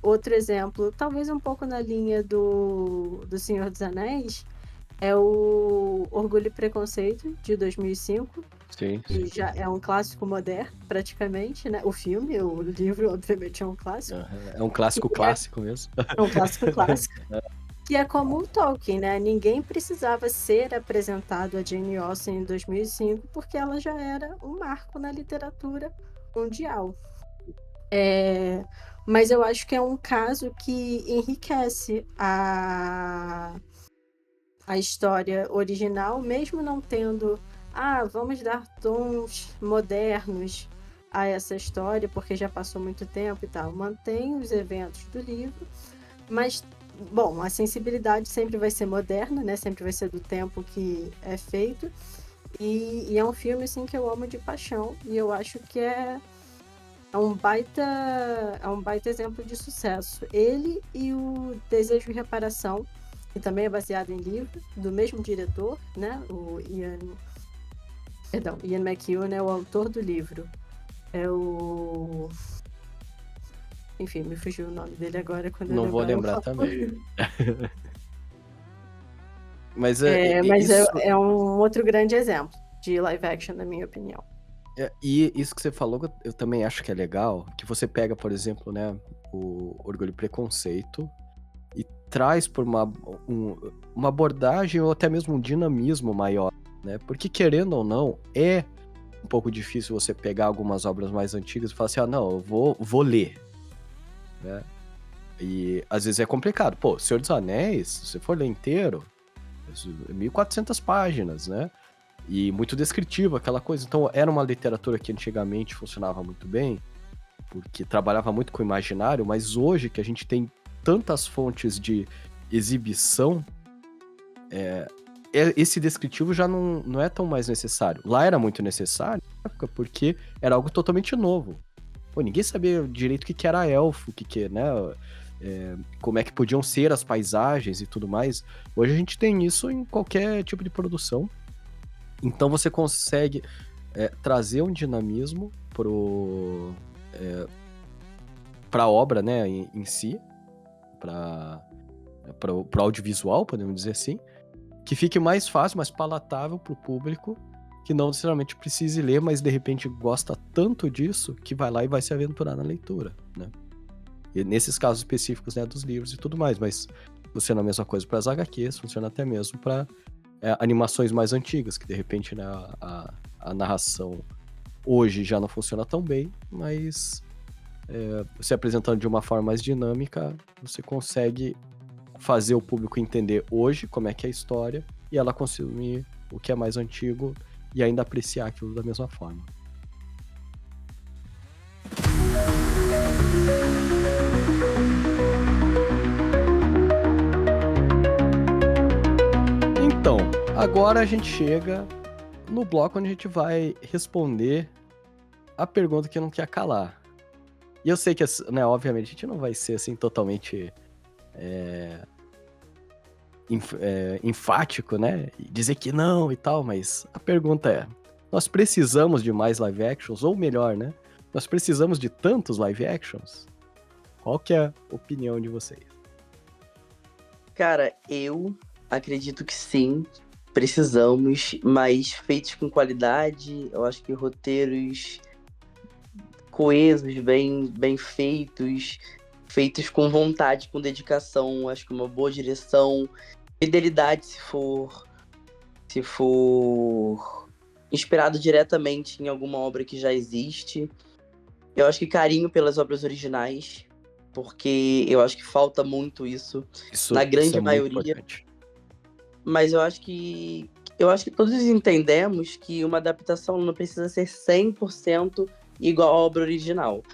Outro exemplo, talvez um pouco na linha do Senhor dos Anéis, é o Orgulho e Preconceito, de 2005. Sim, Que já é um clássico moderno, praticamente, né? O filme, o livro, obviamente, é um clássico. É um clássico clássico mesmo. É um clássico clássico. Que é como o Tolkien, né? Ninguém precisava ser apresentado a Jane Austen em 2005, porque ela já era um marco na literatura mundial. Mas eu acho que é um caso que enriquece a história original, mesmo não tendo, vamos dar tons modernos a essa história, porque já passou muito tempo e tal. Mantém os eventos do livro, mas, bom, a sensibilidade sempre vai ser moderna, né? Sempre vai ser do tempo que é feito. E é um filme, assim, que eu amo de paixão. E eu acho que é um baita exemplo de sucesso. Ele e o Desejo e Reparação, que também é baseado em livro, do mesmo diretor, né? O Ian McEwan é o autor do livro. Enfim, me fugiu o nome dele agora. Não vou lembrar também. Mas mas isso... é um outro grande exemplo de live action, na minha opinião. E isso que você falou, eu também acho que é legal, que você pega, por exemplo, né, o Orgulho e Preconceito e traz por uma abordagem ou até mesmo um dinamismo maior, né? Porque, querendo ou não, é um pouco difícil você pegar algumas obras mais antigas e falar assim, não, eu vou ler, né? E às vezes é complicado. Pô, Senhor dos Anéis, se você for ler inteiro, é 1.400 páginas, né? E muito descritivo, aquela coisa. Então, era uma literatura que antigamente funcionava muito bem, porque trabalhava muito com o imaginário, mas hoje que a gente tem tantas fontes de exibição, esse descritivo já não é tão mais necessário. Lá era muito necessário, na época, porque era algo totalmente novo. Pô, ninguém sabia direito o que era elfo, né? Como é que podiam ser as paisagens e tudo mais. Hoje a gente tem isso em qualquer tipo de produção. Então você consegue trazer um dinamismo para a obra, né, em si, para o audiovisual, podemos dizer assim, que fique mais fácil, mais palatável para o público, que não necessariamente precise ler, mas de repente gosta tanto disso que vai lá e vai se aventurar na leitura, né? E nesses casos específicos, né, dos livros e tudo mais, mas funciona a mesma coisa para as HQs, funciona até mesmo para animações mais antigas, que de repente, né, a narração hoje já não funciona tão bem, mas se apresentando de uma forma mais dinâmica, você consegue fazer o público entender hoje como é que é a história e ela consumir o que é mais antigo e ainda apreciar aquilo da mesma forma. Então, agora a gente chega no bloco onde a gente vai responder a pergunta que não quer calar. E eu sei que, né, obviamente, a gente não vai ser assim totalmente enfático, né? E dizer que não e tal, mas a pergunta é: nós precisamos de mais live actions? Ou melhor, né? Nós precisamos de tantos live actions? Qual que é a opinião de vocês? Cara, eu acredito que sim, precisamos, mas feitos com qualidade. Eu acho que roteiros coesos, bem feitos com vontade, com dedicação. Acho que uma boa direção, fidelidade se for inspirado diretamente em alguma obra que já existe. Eu acho que carinho pelas obras originais, porque eu acho que falta muito isso na grande maioria. Mas eu acho que todos entendemos que uma adaptação não precisa ser 100% igual à obra original.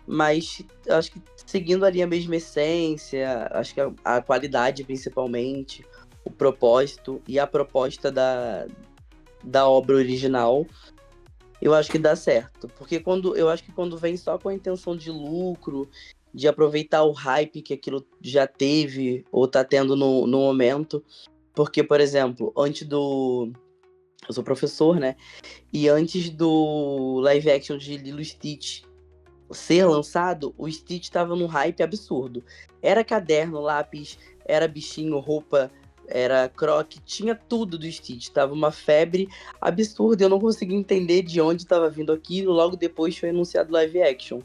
Mas eu acho que seguindo ali a mesma essência, acho que a qualidade principalmente, o propósito e a proposta da obra original, eu acho que dá certo. Porque eu acho que quando vem só com a intenção de lucro de aproveitar o hype que aquilo já teve ou tá tendo no momento. Porque, por exemplo, eu sou professor, né? E antes do live action de Lilo e Stitch ser lançado, o Stitch tava num hype absurdo. Era caderno, lápis, era bichinho, roupa, era croque, tinha tudo do Stitch. Tava uma febre absurda, eu não conseguia entender de onde tava vindo aquilo. Logo depois foi anunciado live action.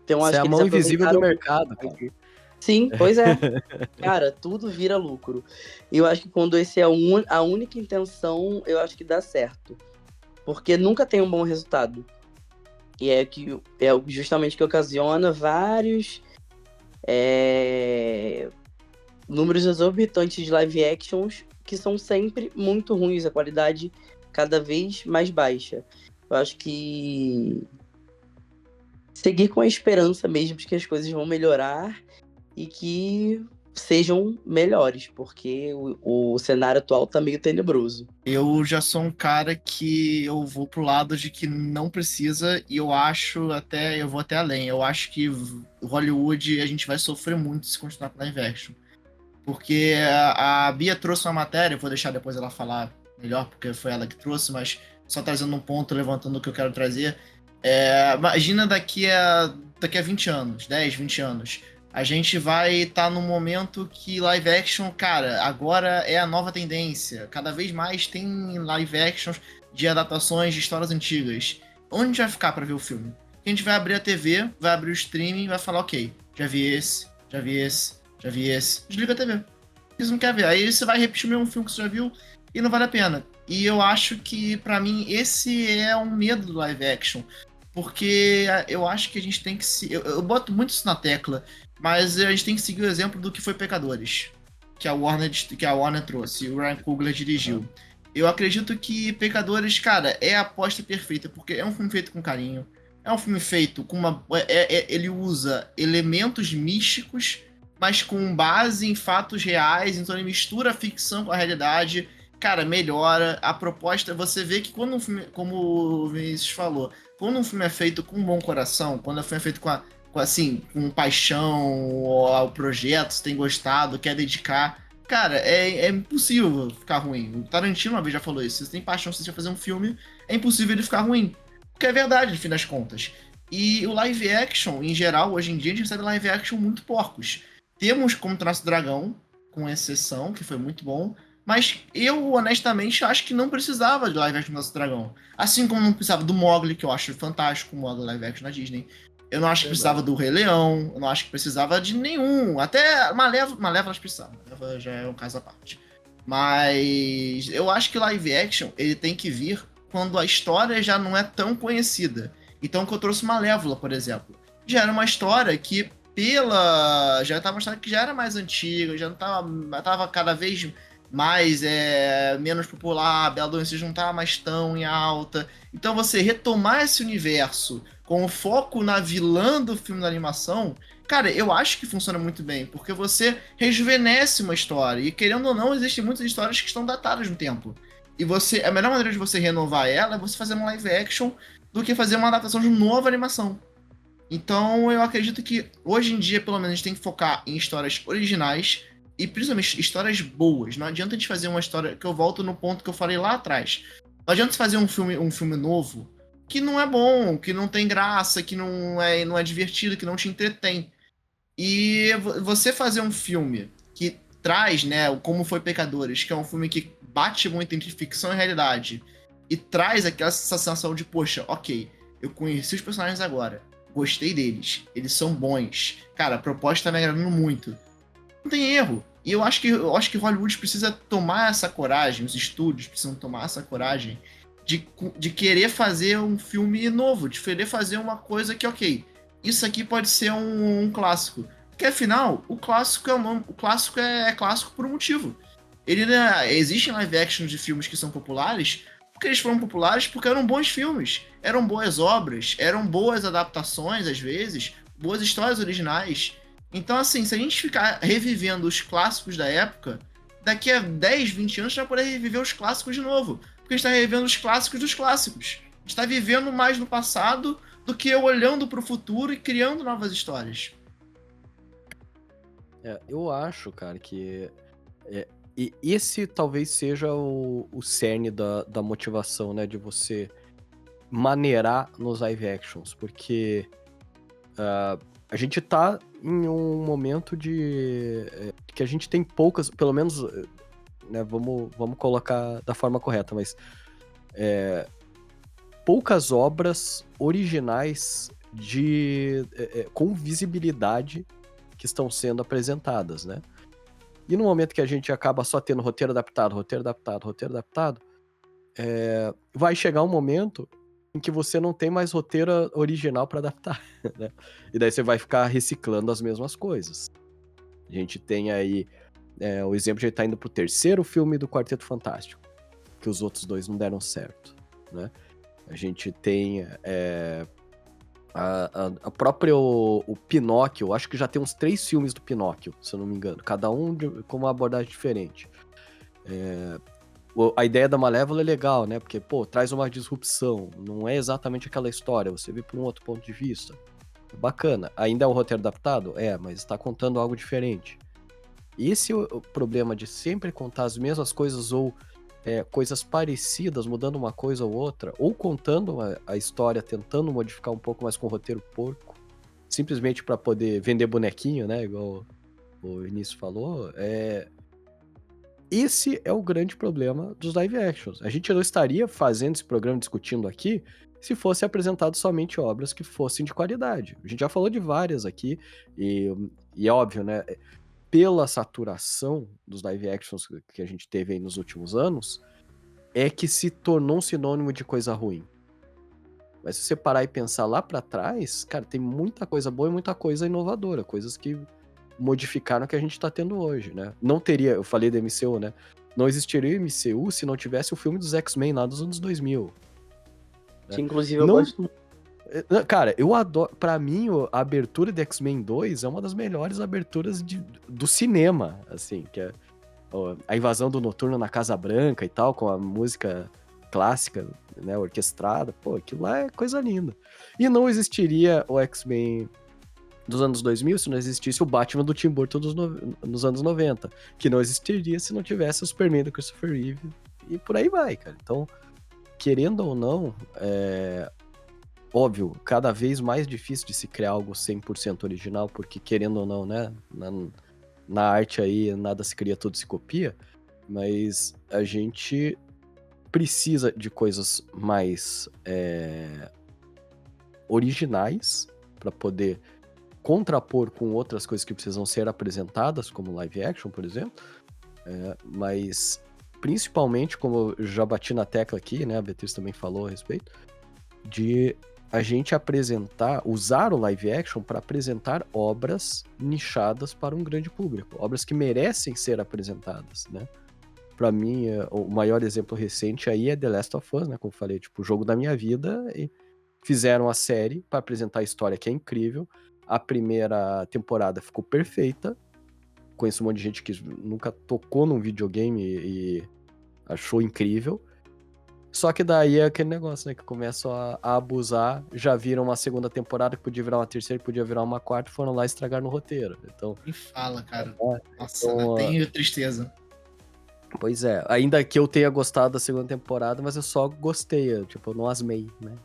Então Isso acho é a que eles mão invisível do aproveitaram. mercado, cara. Sim, pois é. Cara, tudo vira lucro. E eu acho que quando esse é a única intenção, eu acho que dá certo. Porque nunca tem um bom resultado. E é justamente que ocasiona vários números exorbitantes de live actions que são sempre muito ruins, a qualidade cada vez mais baixa. Eu acho que seguir com a esperança mesmo de que as coisas vão melhorar e que sejam melhores, porque o cenário atual tá meio tenebroso. Eu já sou um cara que eu vou pro lado de que não precisa, e eu vou até além. Eu acho que Hollywood, a gente vai sofrer muito se continuar com live action. Porque a Bia trouxe uma matéria, vou deixar depois ela falar melhor, porque foi ela que trouxe, mas só trazendo um ponto, levantando o que eu quero trazer. Imagina daqui a 20 anos, 10, 20 anos, a gente vai estar num momento que live action, cara, agora é a nova tendência. Cada vez mais tem live actions de adaptações de histórias antigas. Onde a gente vai ficar pra ver o filme? A gente vai abrir a TV, vai abrir o streaming e vai falar, ok, já vi esse, já vi esse, já vi esse. Desliga a TV. Você não quer ver. Aí você vai repetir o mesmo filme que você já viu e não vale a pena. E eu acho que, pra mim, esse é um medo do live action. Porque eu acho que a gente tem que se... Eu boto muito isso na tecla, mas a gente tem que seguir o exemplo do que foi Pecadores, que a Warner trouxe, e o Ryan Coogler dirigiu. Eu acredito que Pecadores, cara, é a aposta perfeita, porque é um filme feito com carinho, é um filme feito com uma... ele usa elementos místicos, mas com base em fatos reais, então ele mistura a ficção com a realidade. Cara, melhora a proposta. Você vê que quando um filme, como o Vinícius falou, quando um filme é feito com um bom coração, quando um filme é feito com paixão, ou ao projeto, você tem gostado, quer dedicar, cara, é impossível ficar ruim. O Tarantino uma vez já falou isso. Se você tem paixão, se você vai fazer um filme, é impossível ele ficar ruim. Porque é verdade, no fim das contas. E o live action, em geral, hoje em dia, a gente recebe live action muito porcos. Temos como Traço Dragão, com exceção, que foi muito bom, mas eu, honestamente, acho que não precisava de live action do Traço Dragão. Assim como não precisava do Mowgli, que eu acho fantástico, o Mowgli live action na Disney. Eu não acho que precisava do Rei Leão, eu não acho que precisava de nenhum. Até Malévola elas precisavam, Malévola já é um caso à parte. Mas eu acho que live action, ele tem que vir quando a história já não é tão conhecida. Então, que eu trouxe Malévola, por exemplo. Já era uma história que já estava mostrando que já era mais antiga, já não tava cada vez mais menos popular, a Bela Adormecida não estava mais tão em alta. Então você retomar esse universo com o foco na vilã do filme da animação, cara, eu acho que funciona muito bem, porque você rejuvenesce uma história, e querendo ou não, existem muitas histórias que estão datadas no tempo. E a melhor maneira de você renovar ela é você fazer uma live action do que fazer uma adaptação de nova animação. Então, eu acredito que, hoje em dia, pelo menos, a gente tem que focar em histórias originais e, principalmente, histórias boas. Não adianta a gente fazer uma história... Que eu volto no ponto que eu falei lá atrás. Não adianta você fazer um filme novo que não é bom, que não tem graça, que não é divertido, que não te entretém. E você fazer um filme que traz, né, como foi Pecadores, que é um filme que bate muito entre ficção e realidade, e traz aquela sensação de, poxa, ok, eu conheci os personagens agora, gostei deles, eles são bons. Cara, a proposta tá me agradando muito. Não tem erro. E eu acho que Hollywood precisa tomar essa coragem, os estúdios precisam tomar essa coragem de querer fazer um filme novo, de querer fazer uma coisa que, ok, isso aqui pode ser um clássico. Porque afinal, o clássico é clássico por um motivo. Existem live action de filmes que são populares porque eles foram populares porque eram bons filmes, eram boas obras, eram boas adaptações, às vezes, boas histórias originais. Então, assim, se a gente ficar revivendo os clássicos da época, daqui a 10, 20 anos a gente vai poder reviver os clássicos de novo. Porque a gente está revivendo os clássicos dos clássicos. A gente está vivendo mais no passado do que olhando para o futuro e criando novas histórias. Eu acho, cara, que esse talvez seja o cerne da motivação, né? De você maneirar nos live actions, porque a gente tá em um momento que a gente tem poucas, pelo menos, né, vamos colocar da forma correta, mas poucas obras originais com visibilidade que estão sendo apresentadas, né? E no momento que a gente acaba só tendo roteiro adaptado, vai chegar um momento em que você não tem mais roteiro original para adaptar, né? E daí você vai ficar reciclando as mesmas coisas. A gente tem aí o exemplo de estar indo pro terceiro filme do Quarteto Fantástico, que os outros dois não deram certo, né? A gente tem a própria o Pinóquio, acho que já tem uns 3 filmes do Pinóquio, se eu não me engano, cada um com uma abordagem diferente. A ideia da Malévola é legal, né? Porque, traz uma disrupção. Não é exatamente aquela história, você vê por um outro ponto de vista. Bacana. Ainda é um roteiro adaptado? Mas está contando algo diferente. E esse é o problema de sempre contar as mesmas coisas ou coisas parecidas, mudando uma coisa ou outra, ou contando a história, tentando modificar um pouco mais com o roteiro porco, simplesmente para poder vender bonequinho, né? Igual o Vinícius falou. Esse é o grande problema dos live actions. A gente não estaria fazendo esse programa discutindo aqui se fosse apresentado somente obras que fossem de qualidade. A gente já falou de várias aqui, e é óbvio, né? Pela saturação dos live actions que a gente teve aí nos últimos anos, é que se tornou um sinônimo de coisa ruim. Mas se você parar e pensar lá pra trás, cara, tem muita coisa boa e muita coisa inovadora, coisas que modificaram o que a gente tá tendo hoje, né? Não teria, eu falei do MCU, né? Não existiria o MCU se não tivesse o filme dos X-Men lá dos anos 2000. Que inclusive eu Não- gosto muito. Cara, eu adoro. Pra mim, a abertura de X-Men 2 é uma das melhores aberturas do cinema, assim, que é a invasão do Noturno na Casa Branca e tal, com a música clássica, né, orquestrada. Aquilo lá é coisa linda. E não existiria o X-Men dos anos 2000 se não existisse o Batman do Tim Burton nos anos 90, que não existiria se não tivesse o Superman do Christopher Reeve, e por aí vai, cara. Então, querendo ou não, óbvio, cada vez mais difícil de se criar algo 100% original, porque querendo ou não, né, na arte aí nada se cria, tudo se copia, mas a gente precisa de coisas mais originais para poder contrapor com outras coisas que precisam ser apresentadas, como live action, por exemplo, mas principalmente, como eu já bati na tecla aqui, né, a Beatriz também falou a respeito, de a gente usar o live action para apresentar obras nichadas para um grande público, obras que merecem ser apresentadas, né? Para mim, o maior exemplo recente aí é The Last of Us, né? Como eu falei, tipo, o jogo da minha vida, e fizeram a série para apresentar a história que é incrível. A primeira temporada ficou perfeita. Conheço um monte de gente que nunca tocou num videogame e achou incrível. Só que daí é aquele negócio, né? Que começam a abusar, já viram uma segunda temporada que podia virar uma terceira, que podia virar uma quarta, foram lá e estragaram no roteiro. Então, Nem fala, cara. Nossa, então, tenho tristeza. pois é, ainda que eu tenha gostado da segunda temporada, mas eu só gostei, eu não asmei, né?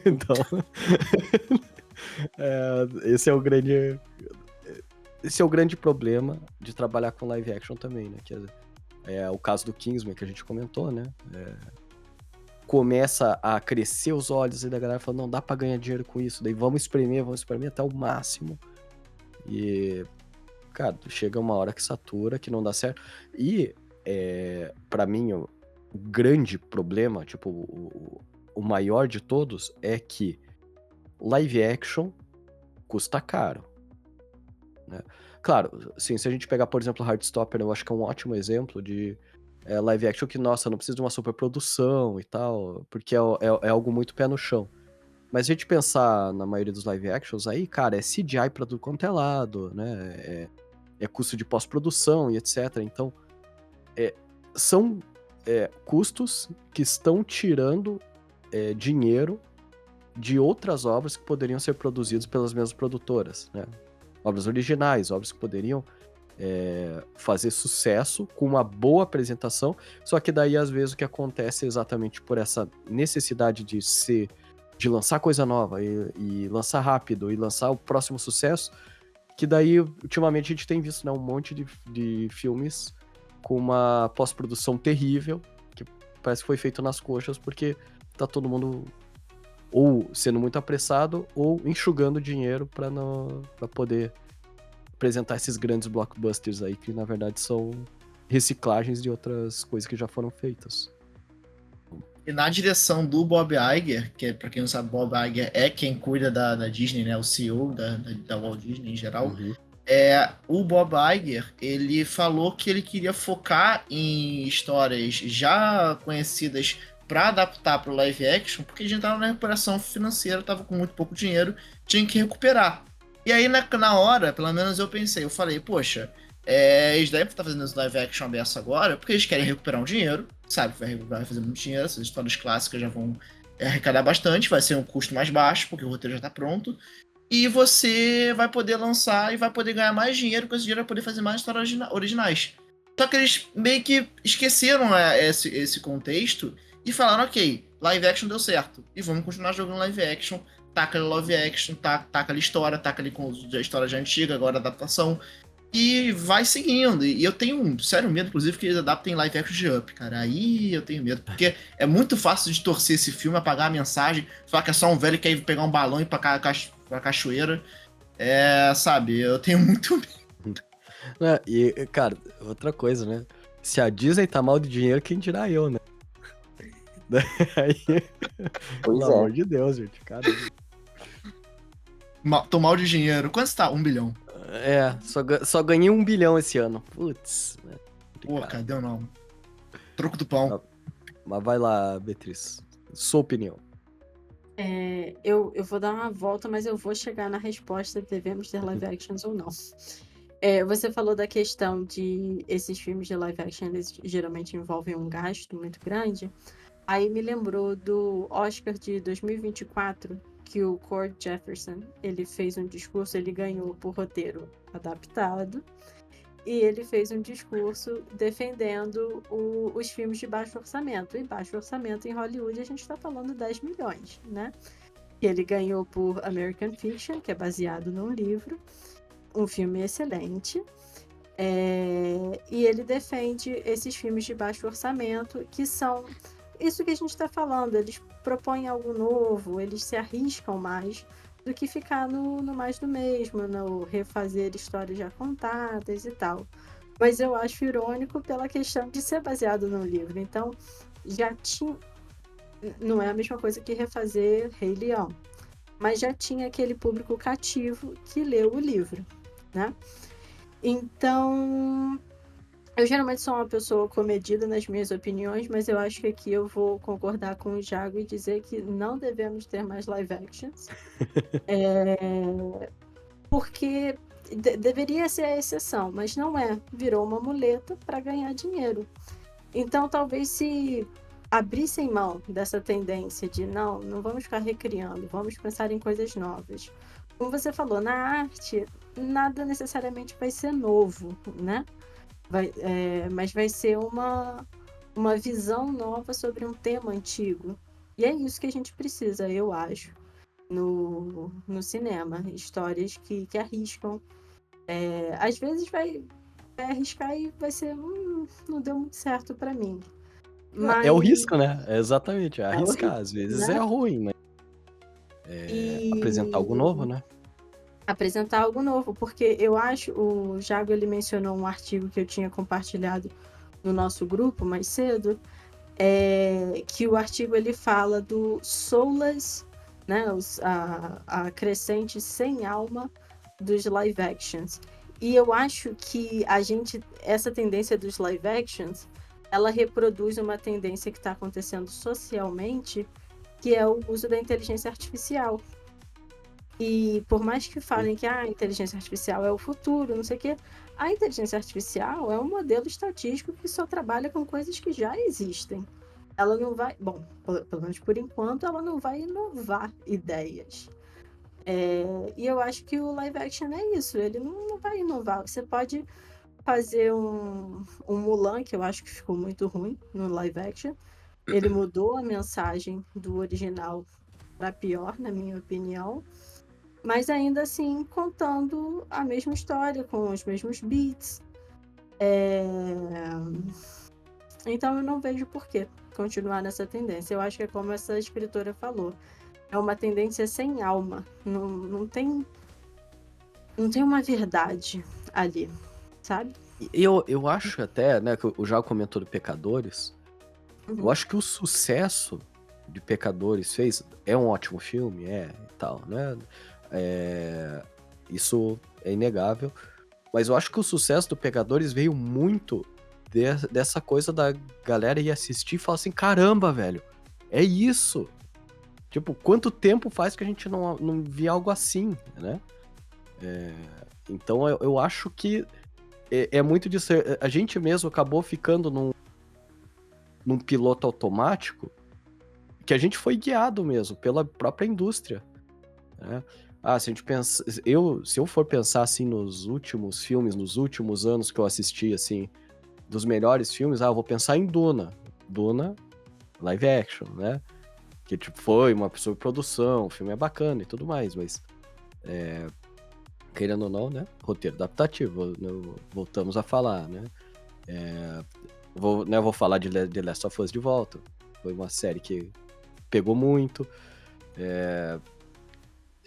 Então, esse é o grande problema de trabalhar com live action também, né? Que é o caso do Kingsman que a gente comentou, né? Começa a crescer os olhos e da galera fala, não dá pra ganhar dinheiro com isso, daí vamos espremer até o máximo. E, cara, chega uma hora que satura, que não dá certo. E, pra mim, o grande problema, tipo, o maior de todos, é que live action custa caro, né? Claro, assim, se a gente pegar, por exemplo, Heartstopper, eu acho que é um ótimo exemplo de live action que, nossa, não precisa de uma superprodução e tal, porque é algo muito pé no chão. Mas se a gente pensar na maioria dos live actions aí, cara, é CGI pra tudo quanto é lado, né? É custo de pós-produção e etc. Então, são custos que estão tirando dinheiro de outras obras que poderiam ser produzidas pelas mesmas produtoras, né? Obras originais, obras que poderiam fazer sucesso com uma boa apresentação, só que daí às vezes o que acontece é exatamente por essa necessidade de lançar coisa nova e lançar rápido e lançar o próximo sucesso, que daí ultimamente a gente tem visto, né, um monte de filmes com uma pós-produção terrível, que parece que foi feito nas coxas, porque tá todo mundo ou sendo muito apressado ou enxugando dinheiro para poder apresentar esses grandes blockbusters aí, que na verdade são reciclagens de outras coisas que já foram feitas. E na direção do Bob Iger, que pra quem não sabe, Bob Iger é quem cuida da Disney, né? O CEO da Walt Disney em geral. Uhum. O Bob Iger, ele falou que ele queria focar em histórias já conhecidas para adaptar para o live action, porque a gente tava na recuperação financeira, tava com muito pouco dinheiro, tinha que recuperar. E aí, na hora, pelo menos eu falei, poxa, eles devem estar fazendo esse live action aberto agora, porque eles querem recuperar um dinheiro, sabe que vai fazer muito dinheiro, essas histórias clássicas já vão arrecadar bastante, vai ser um custo mais baixo, porque o roteiro já está pronto, e você vai poder lançar e vai poder ganhar mais dinheiro, com esse dinheiro vai poder fazer mais histórias originais. Só que eles meio que esqueceram esse contexto e falaram, ok, live action deu certo, e vamos continuar jogando live action, taca ali live action, taca ali história, taca ali com a história já antiga, agora adaptação, e vai seguindo. E eu tenho um sério medo, inclusive, que eles adaptem live action de Up, cara. Aí eu tenho medo, porque é muito fácil de torcer esse filme, apagar a mensagem, falar que é só um velho que quer pegar um balão e ir pra cachoeira. Sabe, eu tenho muito medo. E, cara, outra coisa, né? Se a Disney tá mal de dinheiro, quem dirá eu, né? Aí, pelo amor de Deus, gente, cara. Tô mal de dinheiro. Quanto está? 1 bilhão. Só ganhei 1 bilhão esse ano. Putz, né? Pô, cadê o nome? Troco do pão. Mas vai lá, Beatriz. Sua opinião. Eu vou dar uma volta, mas eu vou chegar na resposta: devemos ter live actions ou não. Você falou da questão de esses filmes de live action, eles geralmente envolvem um gasto muito grande. Aí me lembrou do Oscar de 2024, que o Cord Jefferson, ele fez um discurso, ele ganhou por roteiro adaptado, e ele fez um discurso defendendo os filmes de baixo orçamento. E baixo orçamento em Hollywood, a gente está falando 10 milhões, né? Ele ganhou por American Fiction, que é baseado num livro, um filme excelente. E ele defende esses filmes de baixo orçamento, que são isso que a gente está falando. Eles propõem algo novo, eles se arriscam mais do que ficar no mais do mesmo, no refazer histórias já contadas e tal. Mas eu acho irônico pela questão de ser baseado num livro. Então, já tinha... Não é a mesma coisa que refazer Rei Leão, mas já tinha aquele público cativo que leu o livro, né? Então, eu geralmente sou uma pessoa comedida nas minhas opiniões, mas eu acho que aqui eu vou concordar com o Jago e dizer que não devemos ter mais live actions. Porque deveria ser a exceção, mas não é. Virou uma muleta para ganhar dinheiro. Então, talvez se abrissem mão dessa tendência de não vamos ficar recriando, vamos pensar em coisas novas. Como você falou, na arte, nada necessariamente vai ser novo, né? Mas vai ser uma visão nova sobre um tema antigo. E é isso que a gente precisa, eu acho, no cinema. Histórias que arriscam. Às vezes vai arriscar e vai ser... não deu muito certo para mim. Mas... É o risco, né? Exatamente, arriscar. Às vezes, né? É ruim, mas... apresentar algo novo, né? Apresentar algo novo, porque eu acho, o Jago, ele mencionou um artigo que eu tinha compartilhado no nosso grupo mais cedo, que o artigo ele fala do soulless, né, a crescente sem alma dos live actions. E eu acho que essa tendência dos live actions, ela reproduz uma tendência que está acontecendo socialmente, que é o uso da inteligência artificial. E por mais que falem que a inteligência artificial é o futuro, não sei o quê, a inteligência artificial é um modelo estatístico que só trabalha com coisas que já existem. Ela não vai, pelo menos por enquanto, ela não vai inovar ideias. E eu acho que o live action é isso, ele não vai inovar. Você pode fazer um Mulan, que eu acho que ficou muito ruim no live action. Ele mudou a mensagem do original para pior, na minha opinião. Mas ainda assim, contando a mesma história, com os mesmos beats. Então eu não vejo por que continuar nessa tendência. Eu acho que é como essa escritora falou. É uma tendência sem alma. Não tem uma verdade ali, sabe? Eu acho até, né, que o Jago comentou do Pecadores. Eu Uhum. acho que o sucesso de Pecadores fez... É um ótimo filme, e tal, né? Isso é inegável. Mas eu acho que o sucesso do Pecadores veio muito dessa coisa da galera ir assistir e falar assim, caramba, velho, é isso. Tipo, quanto tempo faz que a gente não via algo assim, né? Então eu acho que é muito disso. A gente mesmo acabou ficando num piloto automático que a gente foi guiado mesmo pela própria indústria, né? Se a gente pensa, se eu for pensar assim nos últimos filmes, nos últimos anos que eu assisti, assim, dos melhores filmes, eu vou pensar em Duna, live action, né? Que tipo, foi uma superprodução, o filme é bacana e tudo mais, mas querendo ou não, né? Roteiro adaptativo, voltamos a falar, né? Vou falar de The Last of Us de volta. Foi uma série que pegou muito.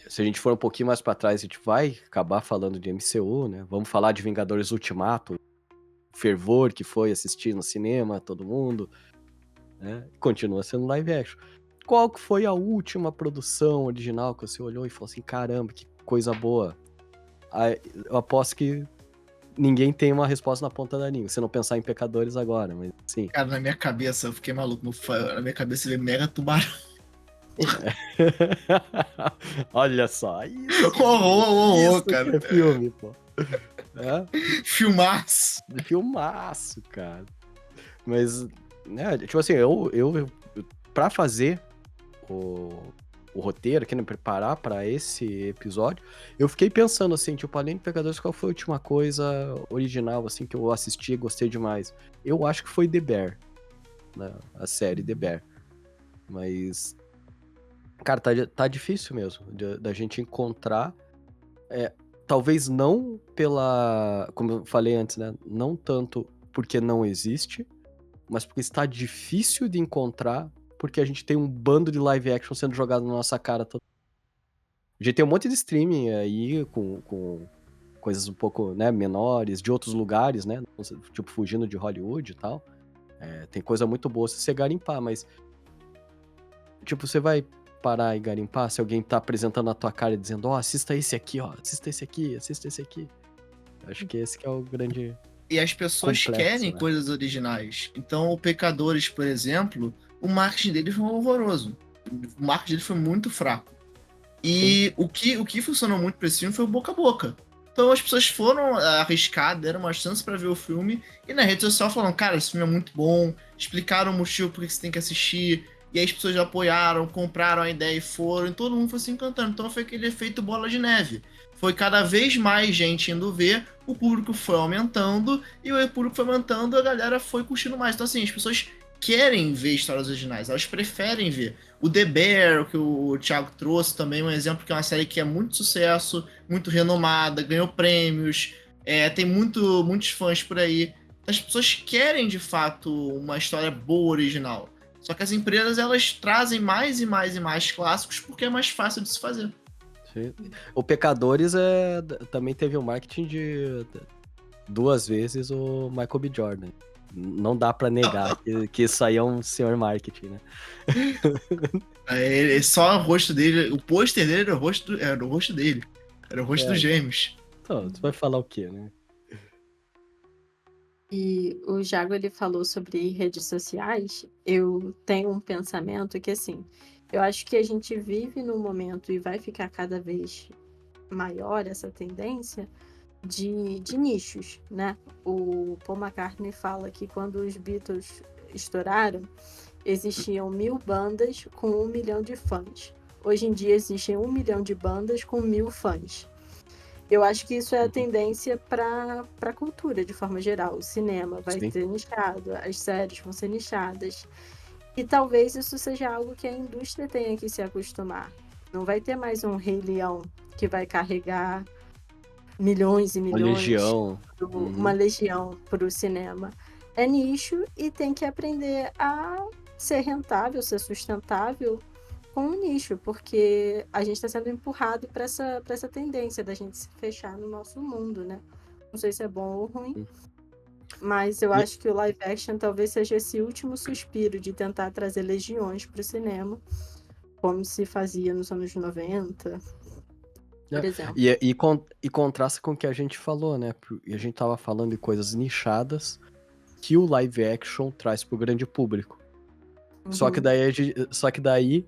Se a gente for um pouquinho mais pra trás, a gente vai acabar falando de MCU, né? Vamos falar de Vingadores Ultimato, o fervor que foi assistir no cinema, todo mundo, né? Continua sendo live action. Qual que foi a última produção original que você olhou e falou assim, caramba, que coisa boa? Eu aposto que ninguém tem uma resposta na ponta da língua, se não pensar em Pecadores agora, mas sim. Cara, na minha cabeça, eu fiquei maluco. Na minha cabeça veio Mega Tubarão. Olha só, isso Cara. que é filme, pô. Filmaço. Filmaço, cara. Mas, né, tipo assim, eu pra fazer o roteiro, aqui, né, preparar pra esse episódio, eu fiquei pensando assim, tipo, além de Pecadores, qual foi a última coisa original, assim, que eu assisti e gostei demais? Eu acho que foi The Bear, né, a série The Bear. Mas, cara, tá difícil mesmo da gente encontrar, talvez não como eu falei antes, né, não tanto porque não existe, mas porque está difícil de encontrar, porque a gente tem um bando de live action sendo jogado na nossa cara. A gente tem um monte de streaming aí com coisas um pouco, né, menores, de outros lugares, né, tipo fugindo de Hollywood e tal. Tem coisa muito boa se você garimpar, mas tipo, você vai parar e garimpar se alguém tá apresentando na tua cara e dizendo, assista esse aqui, assista esse aqui, assista esse aqui. Acho que esse que é o grande... E as pessoas complexo, querem né? coisas originais. Então, o Pecadores, por exemplo, o marketing dele foi horroroso. O marketing dele foi muito fraco. E o que funcionou muito pra esse filme foi o boca a boca. Então as pessoas foram arriscar, deram uma chance pra ver o filme, e na rede social falaram, cara, esse filme é muito bom, explicaram o motivo por que você tem que assistir, e aí as pessoas apoiaram, compraram a ideia e foram, e todo mundo foi se encantando. Então foi aquele efeito bola de neve. Foi cada vez mais gente indo ver, o público foi aumentando, e o público foi aumentando, a galera foi curtindo mais. Então assim, as pessoas querem ver histórias originais, elas preferem ver. O The Bear, que o Thiago trouxe também, um exemplo que é uma série que é muito sucesso, muito renomada, ganhou prêmios, tem muitos fãs por aí. As pessoas querem, de fato, uma história boa, original. Só que as empresas, elas trazem mais e mais e mais clássicos porque é mais fácil de se fazer. Sim. O Pecadores também teve um marketing de 2 vezes o Michael B. Jordan. Não dá pra negar que isso aí é um senhor marketing, né? Só o rosto dele, o pôster dele era o rosto dele. Era o rosto dos gêmeos. Então, tu vai falar o quê, né? E o Jago, ele falou sobre redes sociais. Eu tenho um pensamento que, assim, eu acho que a gente vive num momento e vai ficar cada vez maior essa tendência de nichos, né? O Paul McCartney fala que quando os Beatles estouraram, existiam 1000 bandas com 1 milhão de fãs. Hoje em dia existem 1 milhão de bandas com 1000 fãs. Eu acho que isso é a tendência para a cultura, de forma geral. O cinema vai Sim. ser nichado, as séries vão ser nichadas. E talvez isso seja algo que a indústria tenha que se acostumar. Não vai ter mais um Rei Leão que vai carregar milhões e Uma milhões, legião. uma legião para o cinema. É nicho e tem que aprender a ser rentável, ser sustentável com o nicho, porque a gente está sendo empurrado para essa tendência da gente se fechar no nosso mundo, né? Não sei se é bom ou ruim, mas eu E- acho que o live action talvez seja esse último suspiro de tentar trazer legiões para o cinema, como se fazia nos anos 90, por exemplo. E contrasta com o que a gente falou, né? E a gente tava falando de coisas nichadas que o live action traz pro grande público. Só que Uhum. daí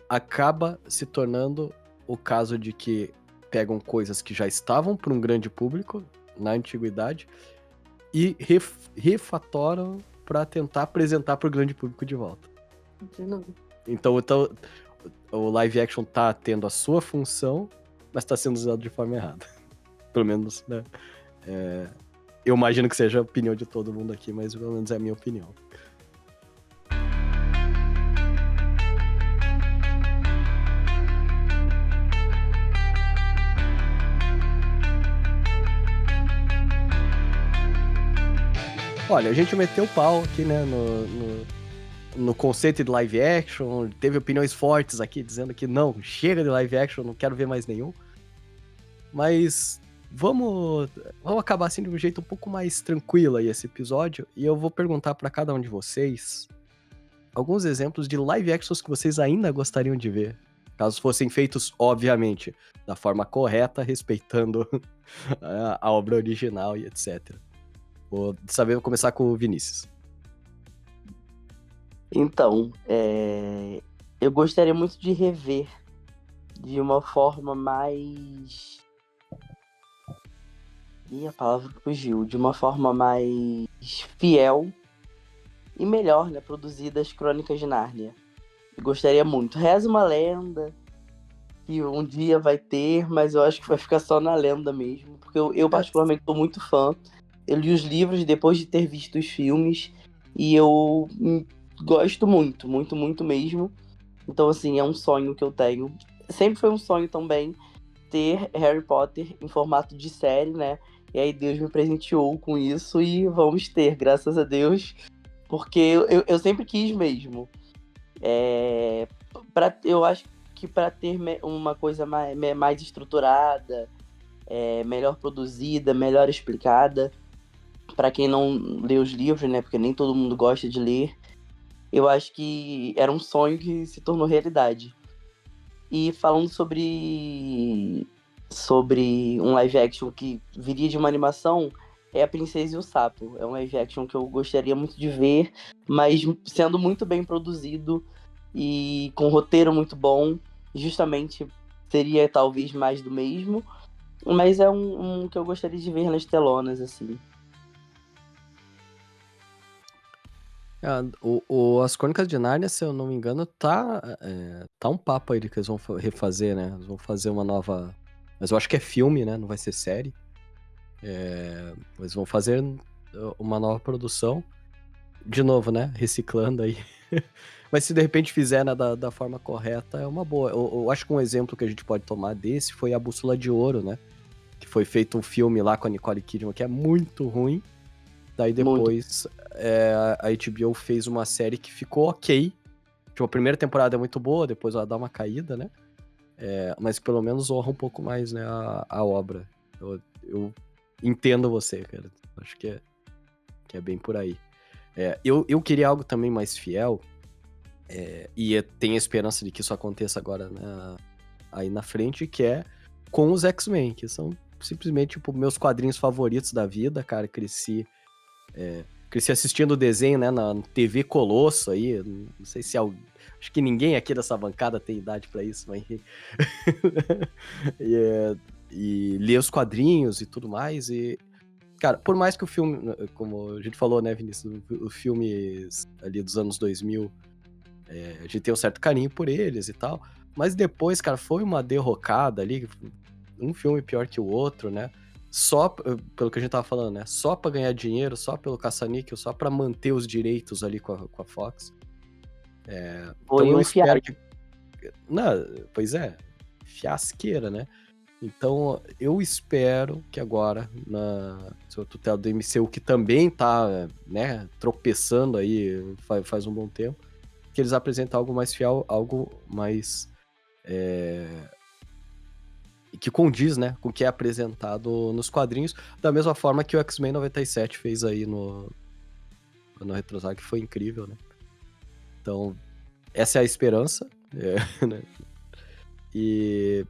acaba se tornando o caso de que pegam coisas que já estavam para um grande público na antiguidade e refatoram para tentar apresentar para o grande público de volta. De novo. Então o live action tá tendo a sua função, mas tá sendo usado de forma errada. Pelo menos, né? Eu imagino que seja a opinião de todo mundo aqui, mas pelo menos é a minha opinião. Olha, a gente meteu o pau aqui, né, no conceito de live action, teve opiniões fortes aqui dizendo que não, chega de live action, não quero ver mais nenhum. Mas vamos acabar assim de um jeito um pouco mais tranquilo aí esse episódio, e eu vou perguntar pra cada um de vocês alguns exemplos de live actions que vocês ainda gostariam de ver, caso fossem feitos, obviamente, da forma correta, respeitando a obra original e etc. Vou começar com o Vinícius. Então, eu gostaria muito de rever de uma forma mais... Ih, a palavra fugiu. De uma forma mais fiel e melhor, né? Produzida as Crônicas de Nárnia. Eu gostaria muito. Reza uma lenda que um dia vai ter, mas eu acho que vai ficar só na lenda mesmo. Porque eu particularmente sou muito fã. Eu li os livros depois de ter visto os filmes e eu gosto muito, muito, muito mesmo. Então, assim, é um sonho que eu tenho. Sempre foi um sonho também ter Harry Potter em formato de série, né? E aí Deus me presenteou com isso e vamos ter, graças a Deus. Porque eu sempre quis mesmo. Eu acho que para ter uma coisa mais estruturada, melhor produzida, melhor explicada, para quem não lê os livros, né? Porque nem todo mundo gosta de ler. Eu acho que era um sonho que se tornou realidade. E falando sobre um live action que viria de uma animação, é A Princesa e o Sapo. É um live action que eu gostaria muito de ver, mas sendo muito bem produzido e com um roteiro muito bom. Justamente seria talvez mais do mesmo, mas é um que eu gostaria de ver nas telonas, assim. As Crônicas de Nárnia, se eu não me engano, tá um papo aí de que eles vão refazer, né? Eles vão fazer uma nova... Mas eu acho que é filme, né? Não vai ser série. Eles vão fazer uma nova produção. De novo, né? Reciclando aí. Mas se de repente fizer, né, da forma correta, é uma boa. Eu acho que um exemplo que a gente pode tomar desse foi A Bússola de Ouro, né? Que foi feito um filme lá com a Nicole Kidman, que é muito ruim. Daí depois a HBO fez uma série que ficou ok. Tipo, a primeira temporada é muito boa, depois ela dá uma caída, né? Mas pelo menos honra um pouco mais, né, a obra. Eu entendo você, cara. Acho que é bem por aí. Eu queria algo também mais fiel, e tenho a esperança de que isso aconteça agora, né, aí na frente, que é com os X-Men, que são simplesmente tipo, meus quadrinhos favoritos da vida, cara. Cresci assistindo o desenho, né, na TV Colosso aí, não sei se acho que ninguém aqui dessa bancada tem idade pra isso, mas e ler os quadrinhos e tudo mais, e cara, por mais que o filme, como a gente falou, né, Vinícius, os filmes ali dos anos 2000, a gente tem um certo carinho por eles e tal, mas depois, cara, foi uma derrocada ali, um filme pior que o outro, né? Só, pelo que a gente tava falando, né? Só pra ganhar dinheiro, só pelo caça-níquel, só pra manter os direitos ali com a Fox. Foi Então eu um espero fiasco. que... Não, pois é, fiasqueira, né? Então eu espero que agora, na sua tutela do MCU, que também tá, né, tropeçando aí faz um bom tempo, que eles apresentem algo mais fiel, algo mais... que condiz, né, com o que é apresentado nos quadrinhos, da mesma forma que o X-Men 97 fez aí no Retrosar, que foi incrível, né? Então, essa é a esperança, né? E,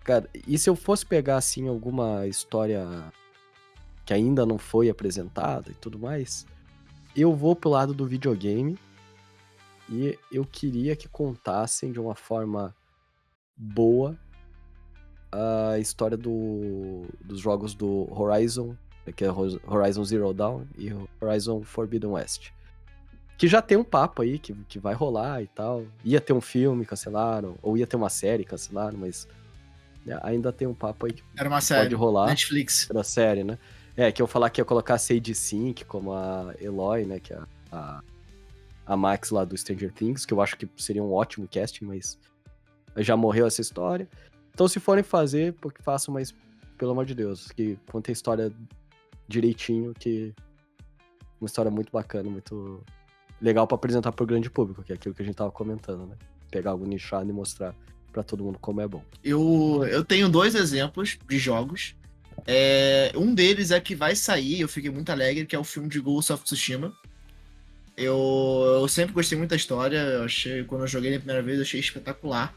cara, e se eu fosse pegar, assim, alguma história que ainda não foi apresentada e tudo mais, eu vou pro lado do videogame e eu queria que contassem de uma forma boa a história dos jogos do Horizon, que é Horizon Zero Dawn e Horizon Forbidden West. Que já tem um papo aí que vai rolar e tal. Ia ter um filme, cancelaram, ou ia ter uma série, cancelaram, mas né, ainda tem um papo aí que Era uma pode série. rolar. Netflix. Pra série, né? Que eu falar que ia colocar a Sage Sink como a Eloy, né? Que é a Max lá do Stranger Things, que eu acho que seria um ótimo casting, mas já morreu essa história. Então, se forem fazer, porque façam, mas pelo amor de Deus, que contem a história direitinho, que uma história muito bacana, muito legal pra apresentar pro grande público, que é aquilo que a gente tava comentando, né? Pegar algo nichado e mostrar pra todo mundo como é bom. Eu tenho 2 exemplos de jogos. Um deles é que vai sair, eu fiquei muito alegre, que é o filme de Ghost of Tsushima. Eu sempre gostei muito da história, quando eu joguei a primeira vez, eu achei espetacular.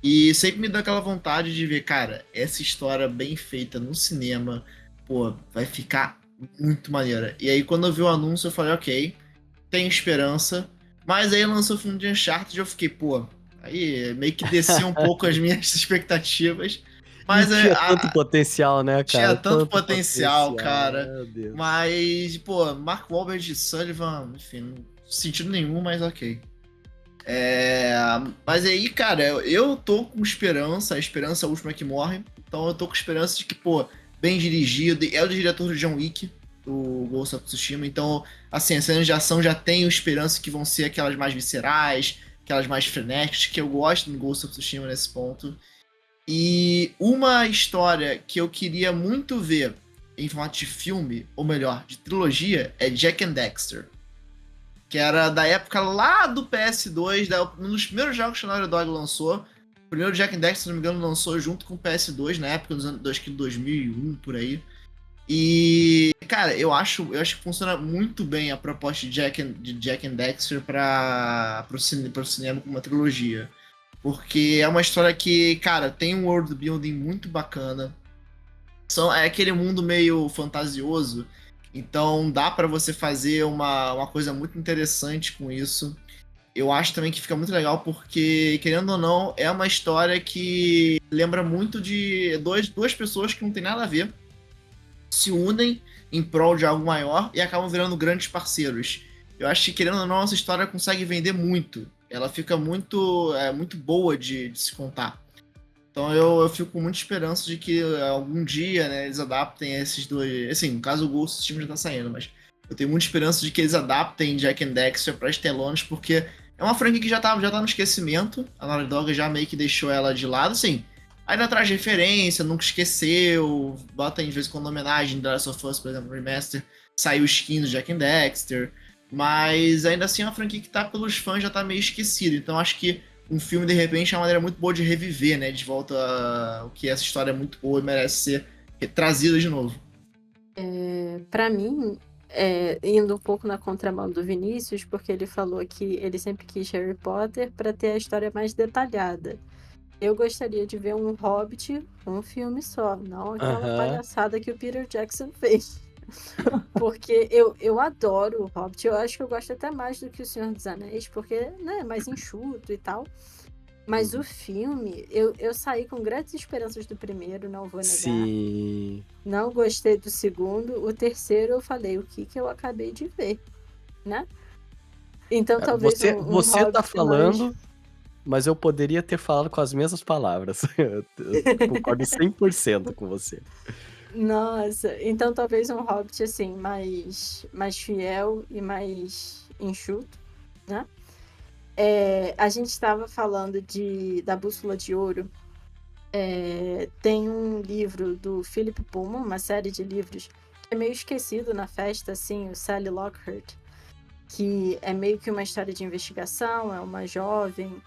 E sempre me dá aquela vontade de ver, cara, essa história bem feita no cinema, pô, vai ficar muito maneira. E aí, quando eu vi o anúncio, eu falei, ok, tenho esperança. Mas aí lançou o filme de Uncharted e eu fiquei, pô, aí meio que desceu um pouco as minhas expectativas. Mas E tinha tanto potencial, né, tinha cara? tanto potencial, cara. Meu Deus. Mas, pô, Mark Wahlberg e Sullivan, enfim, não sentido nenhum, mas ok. Mas aí, cara, eu tô com esperança, a esperança é a última que morre. Então eu tô com esperança de que, pô, bem dirigido. É o diretor do John Wick, do Ghost of Tsushima. Então, assim, as cenas de ação já tenho esperança que vão ser aquelas mais viscerais, aquelas mais frenéticas, que eu gosto do Ghost of Tsushima nesse ponto. E uma história que eu queria muito ver em formato de filme, ou melhor, de trilogia, é Jack and Dexter. Que era da época lá do PS2, um dos primeiros jogos que o Naughty Dog lançou. O primeiro Jack and Dexter, se não me engano, lançou junto com o PS2 na época, dos anos 2001, por aí. E, cara, eu acho que funciona muito bem a proposta de Jack and Dexter pro cinema como uma trilogia. Porque é uma história que, cara, tem um world building muito bacana. É aquele mundo meio fantasioso. Então dá pra você fazer uma coisa muito interessante com isso. Eu acho também que fica muito legal porque, querendo ou não, é uma história que lembra muito de duas pessoas que não tem nada a ver, se unem em prol de algo maior e acabam virando grandes parceiros. Eu acho que, querendo ou não, essa história consegue vender muito. Ela fica muito boa de se contar. Então eu fico com muita esperança de que algum dia, né, eles adaptem esses dois. Assim, no caso o Ghost of Tsushima já tá saindo, mas eu tenho muita esperança de que eles adaptem Jack and Dexter para as telonas, porque é uma franquia que já tá no esquecimento. A Naughty Dog já meio que deixou ela de lado, assim. Ainda traz referência, nunca esqueceu. Bota em vez em quando homenagem da Last of Us, por exemplo, Remaster. Saiu skin do Jack and Dexter. Mas ainda assim é uma franquia que tá pelos fãs já tá meio esquecida. Então acho que um filme, de repente, é uma maneira muito boa de reviver, né? De volta o que essa história é muito boa e merece ser trazida de novo. Pra mim, indo um pouco na contramão do Vinícius, porque ele falou que ele sempre quis Harry Potter para ter a história mais detalhada. Eu gostaria de ver um Hobbit, um filme só, não aquela palhaçada que o Peter Jackson fez. Porque eu adoro o Hobbit, eu acho que eu gosto até mais do que o Senhor dos Anéis, porque né, é mais enxuto e tal. Mas o filme, eu saí com grandes esperanças do primeiro, não vou negar. Sim. Não gostei do segundo. O terceiro eu falei, o que eu acabei de ver, né? Então talvez Você tá falando... mas eu poderia ter falado com as mesmas palavras. Eu concordo 100% com você. Nossa, então talvez um Hobbit, assim, mais fiel e mais enxuto, né? A gente estava falando da Bússola de Ouro. Tem um livro do Philip Pullman, uma série de livros que é meio esquecido na festa, assim, o Sally Lockhart, que é meio que uma história de investigação, é uma jovem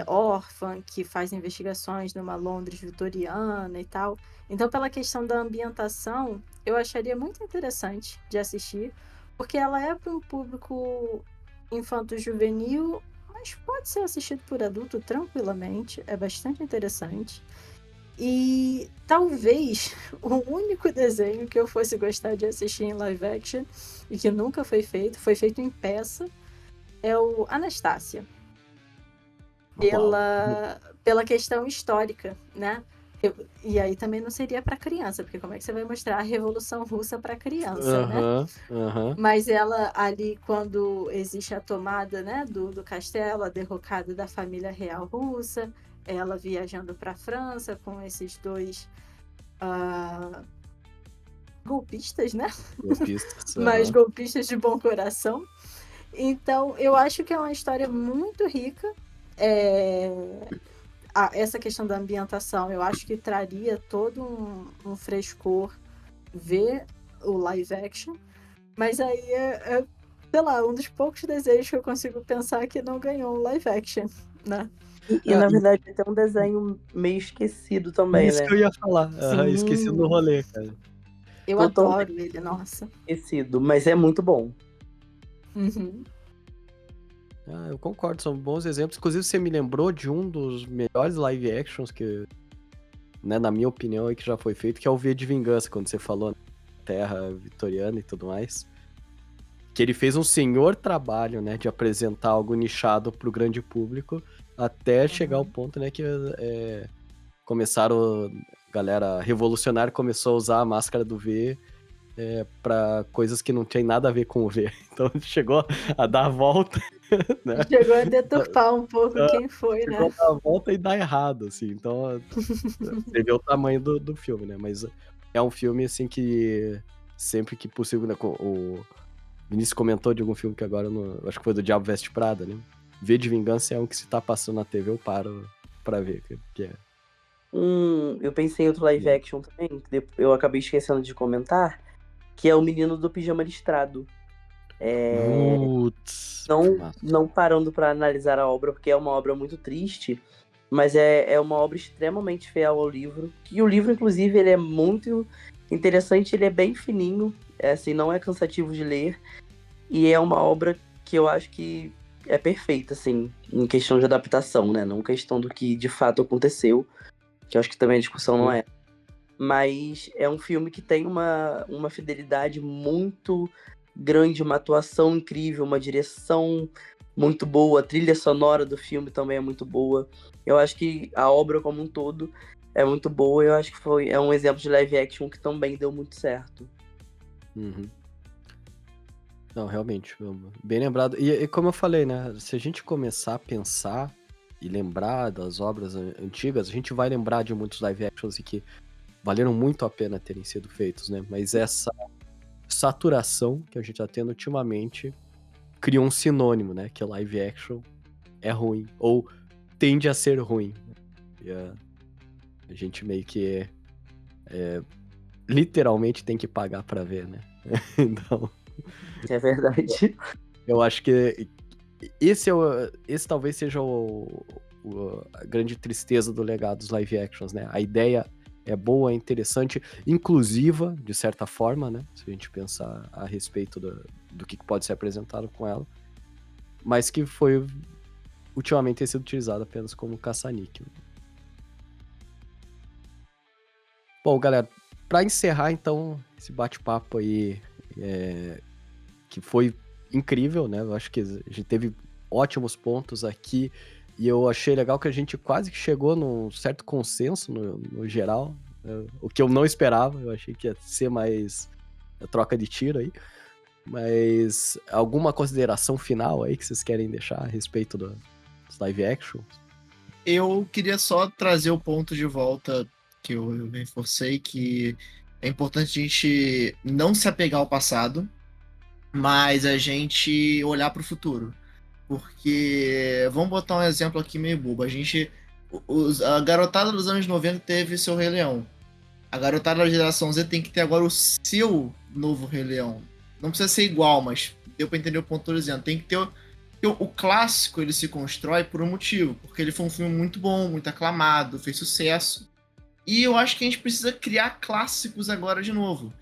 órfã que faz investigações numa Londres vitoriana e tal. Então, pela questão da ambientação, eu acharia muito interessante de assistir, porque ela é para um público infanto-juvenil, mas pode ser assistido por adulto tranquilamente, é bastante interessante. E talvez o único desenho que eu fosse gostar de assistir em live action, e que nunca foi feito em peça, é o Anastácia. Pela questão histórica, né? E aí também não seria para criança, porque como é que você vai mostrar a Revolução Russa para criança, né? Mas ela ali, quando existe a tomada, né, do castelo, a derrocada da família real russa, ela viajando para a França com esses dois golpistas, né? Golpistas. Mas golpistas de bom coração. Então, eu acho que é uma história muito rica. Essa questão da ambientação, eu acho que traria todo um frescor ver o live action, mas aí sei lá, um dos poucos desejos que eu consigo pensar que não ganhou um live action, né? E na verdade é um desenho meio esquecido também, Isso né? que eu ia falar. Esqueci do rolê, cara. Eu adoro ele, nossa. Esquecido, mas é muito bom. Uhum. Eu concordo, são bons exemplos. Inclusive, você me lembrou de um dos melhores live actions que, né, na minha opinião, que já foi feito, que é o V de Vingança, quando você falou na Terra Vitoriana e tudo mais. Que ele fez um senhor trabalho, né, de apresentar algo nichado pro grande público, até chegar ao ponto, né, que começaram, galera revolucionária começou a usar a máscara do V pra coisas que não tem nada a ver com o V. Então chegou a dar a volta. Né? Chegou a deturpar um pouco quem foi, chegou né? a dar a volta e dar errado, assim. Então, você vê o tamanho do filme, né? Mas é um filme, assim, que sempre que possível, né? O Vinícius comentou de algum filme que agora, acho que foi do Diabo Veste Prada, né? V de Vingança é um que se tá passando na TV, eu paro pra ver, que é. Eu pensei em outro live action também, que eu acabei esquecendo de comentar, que é o Menino do Pijama Listrado. Putz, não parando para analisar a obra, porque é uma obra muito triste, mas é uma obra extremamente fiel ao livro. E o livro, inclusive, ele é muito interessante, ele é bem fininho, assim, não é cansativo de ler, e é uma obra que eu acho que é perfeita, assim, em questão de adaptação, né? Não questão do que de fato aconteceu, que eu acho que também a discussão não é. Mas é um filme que tem uma fidelidade muito grande, uma atuação incrível, uma direção muito boa, a trilha sonora do filme também é muito boa. Eu acho que a obra como um todo é muito boa, eu acho que é um exemplo de live action que também deu muito certo. Uhum. Não, realmente, bem lembrado. E como eu falei, né, se a gente começar a pensar e lembrar das obras antigas, a gente vai lembrar de muitos live actions e que valeram muito a pena terem sido feitos, né? Mas essa saturação que a gente tá tendo ultimamente criou um sinônimo, né? Que live action é ruim, ou tende a ser ruim. E a gente meio que literalmente tem que pagar pra ver, né? Então... É verdade. Eu acho que esse talvez seja a grande tristeza do legado dos live actions, né? A ideia é boa, é interessante, inclusiva, de certa forma, né? Se a gente pensar a respeito do que pode ser apresentado com ela, mas que foi ultimamente tem sido utilizado apenas como caça-níquel. Bom, galera, para encerrar então esse bate-papo aí, que foi incrível, né? Eu acho que a gente teve ótimos pontos aqui e eu achei legal que a gente quase que chegou num certo consenso no geral, o que eu não esperava. Eu achei que ia ser mais troca de tiro aí, mas alguma consideração final aí que vocês querem deixar a respeito dos live action? Eu queria só trazer o ponto de volta que eu reforcei, que é importante a gente não se apegar ao passado, mas a gente olhar para o futuro. Porque, vamos botar um exemplo aqui meio bobo, a garotada dos anos 90 teve seu Rei Leão. A garotada da geração Z tem que ter agora o seu novo Rei Leão. Não precisa ser igual, mas deu pra entender o ponto que eu tô dizendo. Tem que ter o clássico, ele se constrói por um motivo, porque ele foi um filme muito bom, muito aclamado, fez sucesso. E eu acho que a gente precisa criar clássicos agora de novo.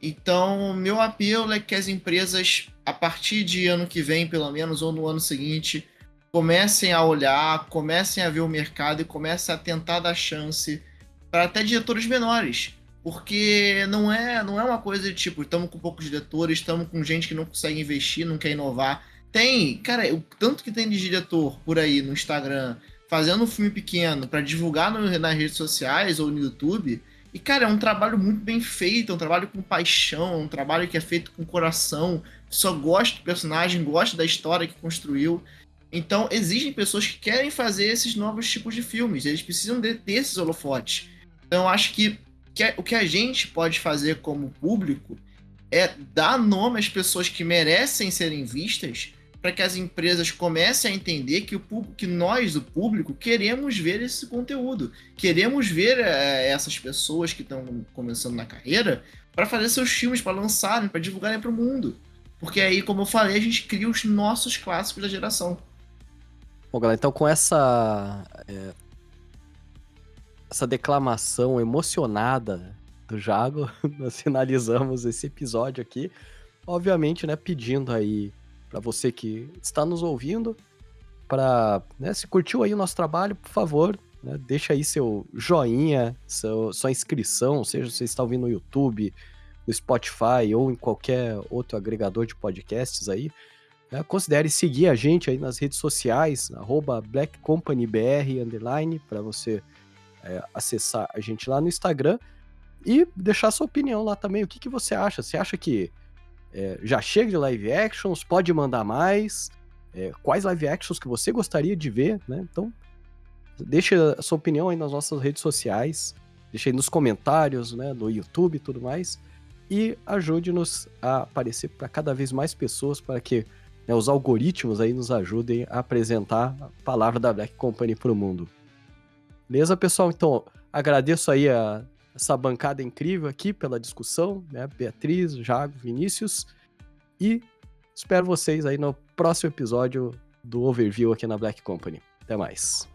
Então, meu apelo é que as empresas, a partir de ano que vem, pelo menos, ou no ano seguinte, comecem a olhar, comecem a ver o mercado e comecem a tentar dar chance para até diretores menores. Porque não é uma coisa de tipo, estamos com poucos diretores, estamos com gente que não consegue investir, não quer inovar. Tem, cara, o tanto que tem de diretor por aí no Instagram fazendo um filme pequeno para divulgar nas redes sociais ou no YouTube. E, cara, é um trabalho muito bem feito, é um trabalho com paixão, é um trabalho que é feito com coração, só gosta do personagem, gosta da história que construiu. Então, existem pessoas que querem fazer esses novos tipos de filmes, eles precisam ter esses holofotes. Então, eu acho que o que a gente pode fazer como público é dar nome às pessoas que merecem serem vistas, para que as empresas comecem a entender que nós, o público, queremos ver esse conteúdo. Queremos ver essas pessoas que estão começando na carreira para fazer seus filmes, para lançarem, para divulgarem para o mundo. Porque aí, como eu falei, a gente cria os nossos clássicos da geração. Bom, galera, então com essa declamação emocionada do Jago, nós finalizamos esse episódio aqui. Obviamente, né, pedindo aí para você que está nos ouvindo, para, né, se curtiu aí o nosso trabalho, por favor, né, deixa aí seu joinha, sua inscrição, seja se você está ouvindo no YouTube, no Spotify ou em qualquer outro agregador de podcasts aí. Considere seguir a gente aí nas redes sociais, @BlackCompanyBR_, para você acessar a gente lá no Instagram e deixar sua opinião lá também. O que você acha? Você acha que já chega de live actions? Pode mandar mais? Quais live actions que você gostaria de ver, né? Então, deixa a sua opinião aí nas nossas redes sociais, deixa aí nos comentários, né, no YouTube e tudo mais, e ajude-nos a aparecer para cada vez mais pessoas, para que, né, os algoritmos aí nos ajudem a apresentar a palavra da Black Company para o mundo. Beleza, pessoal? Então, agradeço aí essa bancada incrível aqui pela discussão, né? Beatriz, Jago, Vinícius, e espero vocês aí no próximo episódio do Overview aqui na Black Company. Até mais.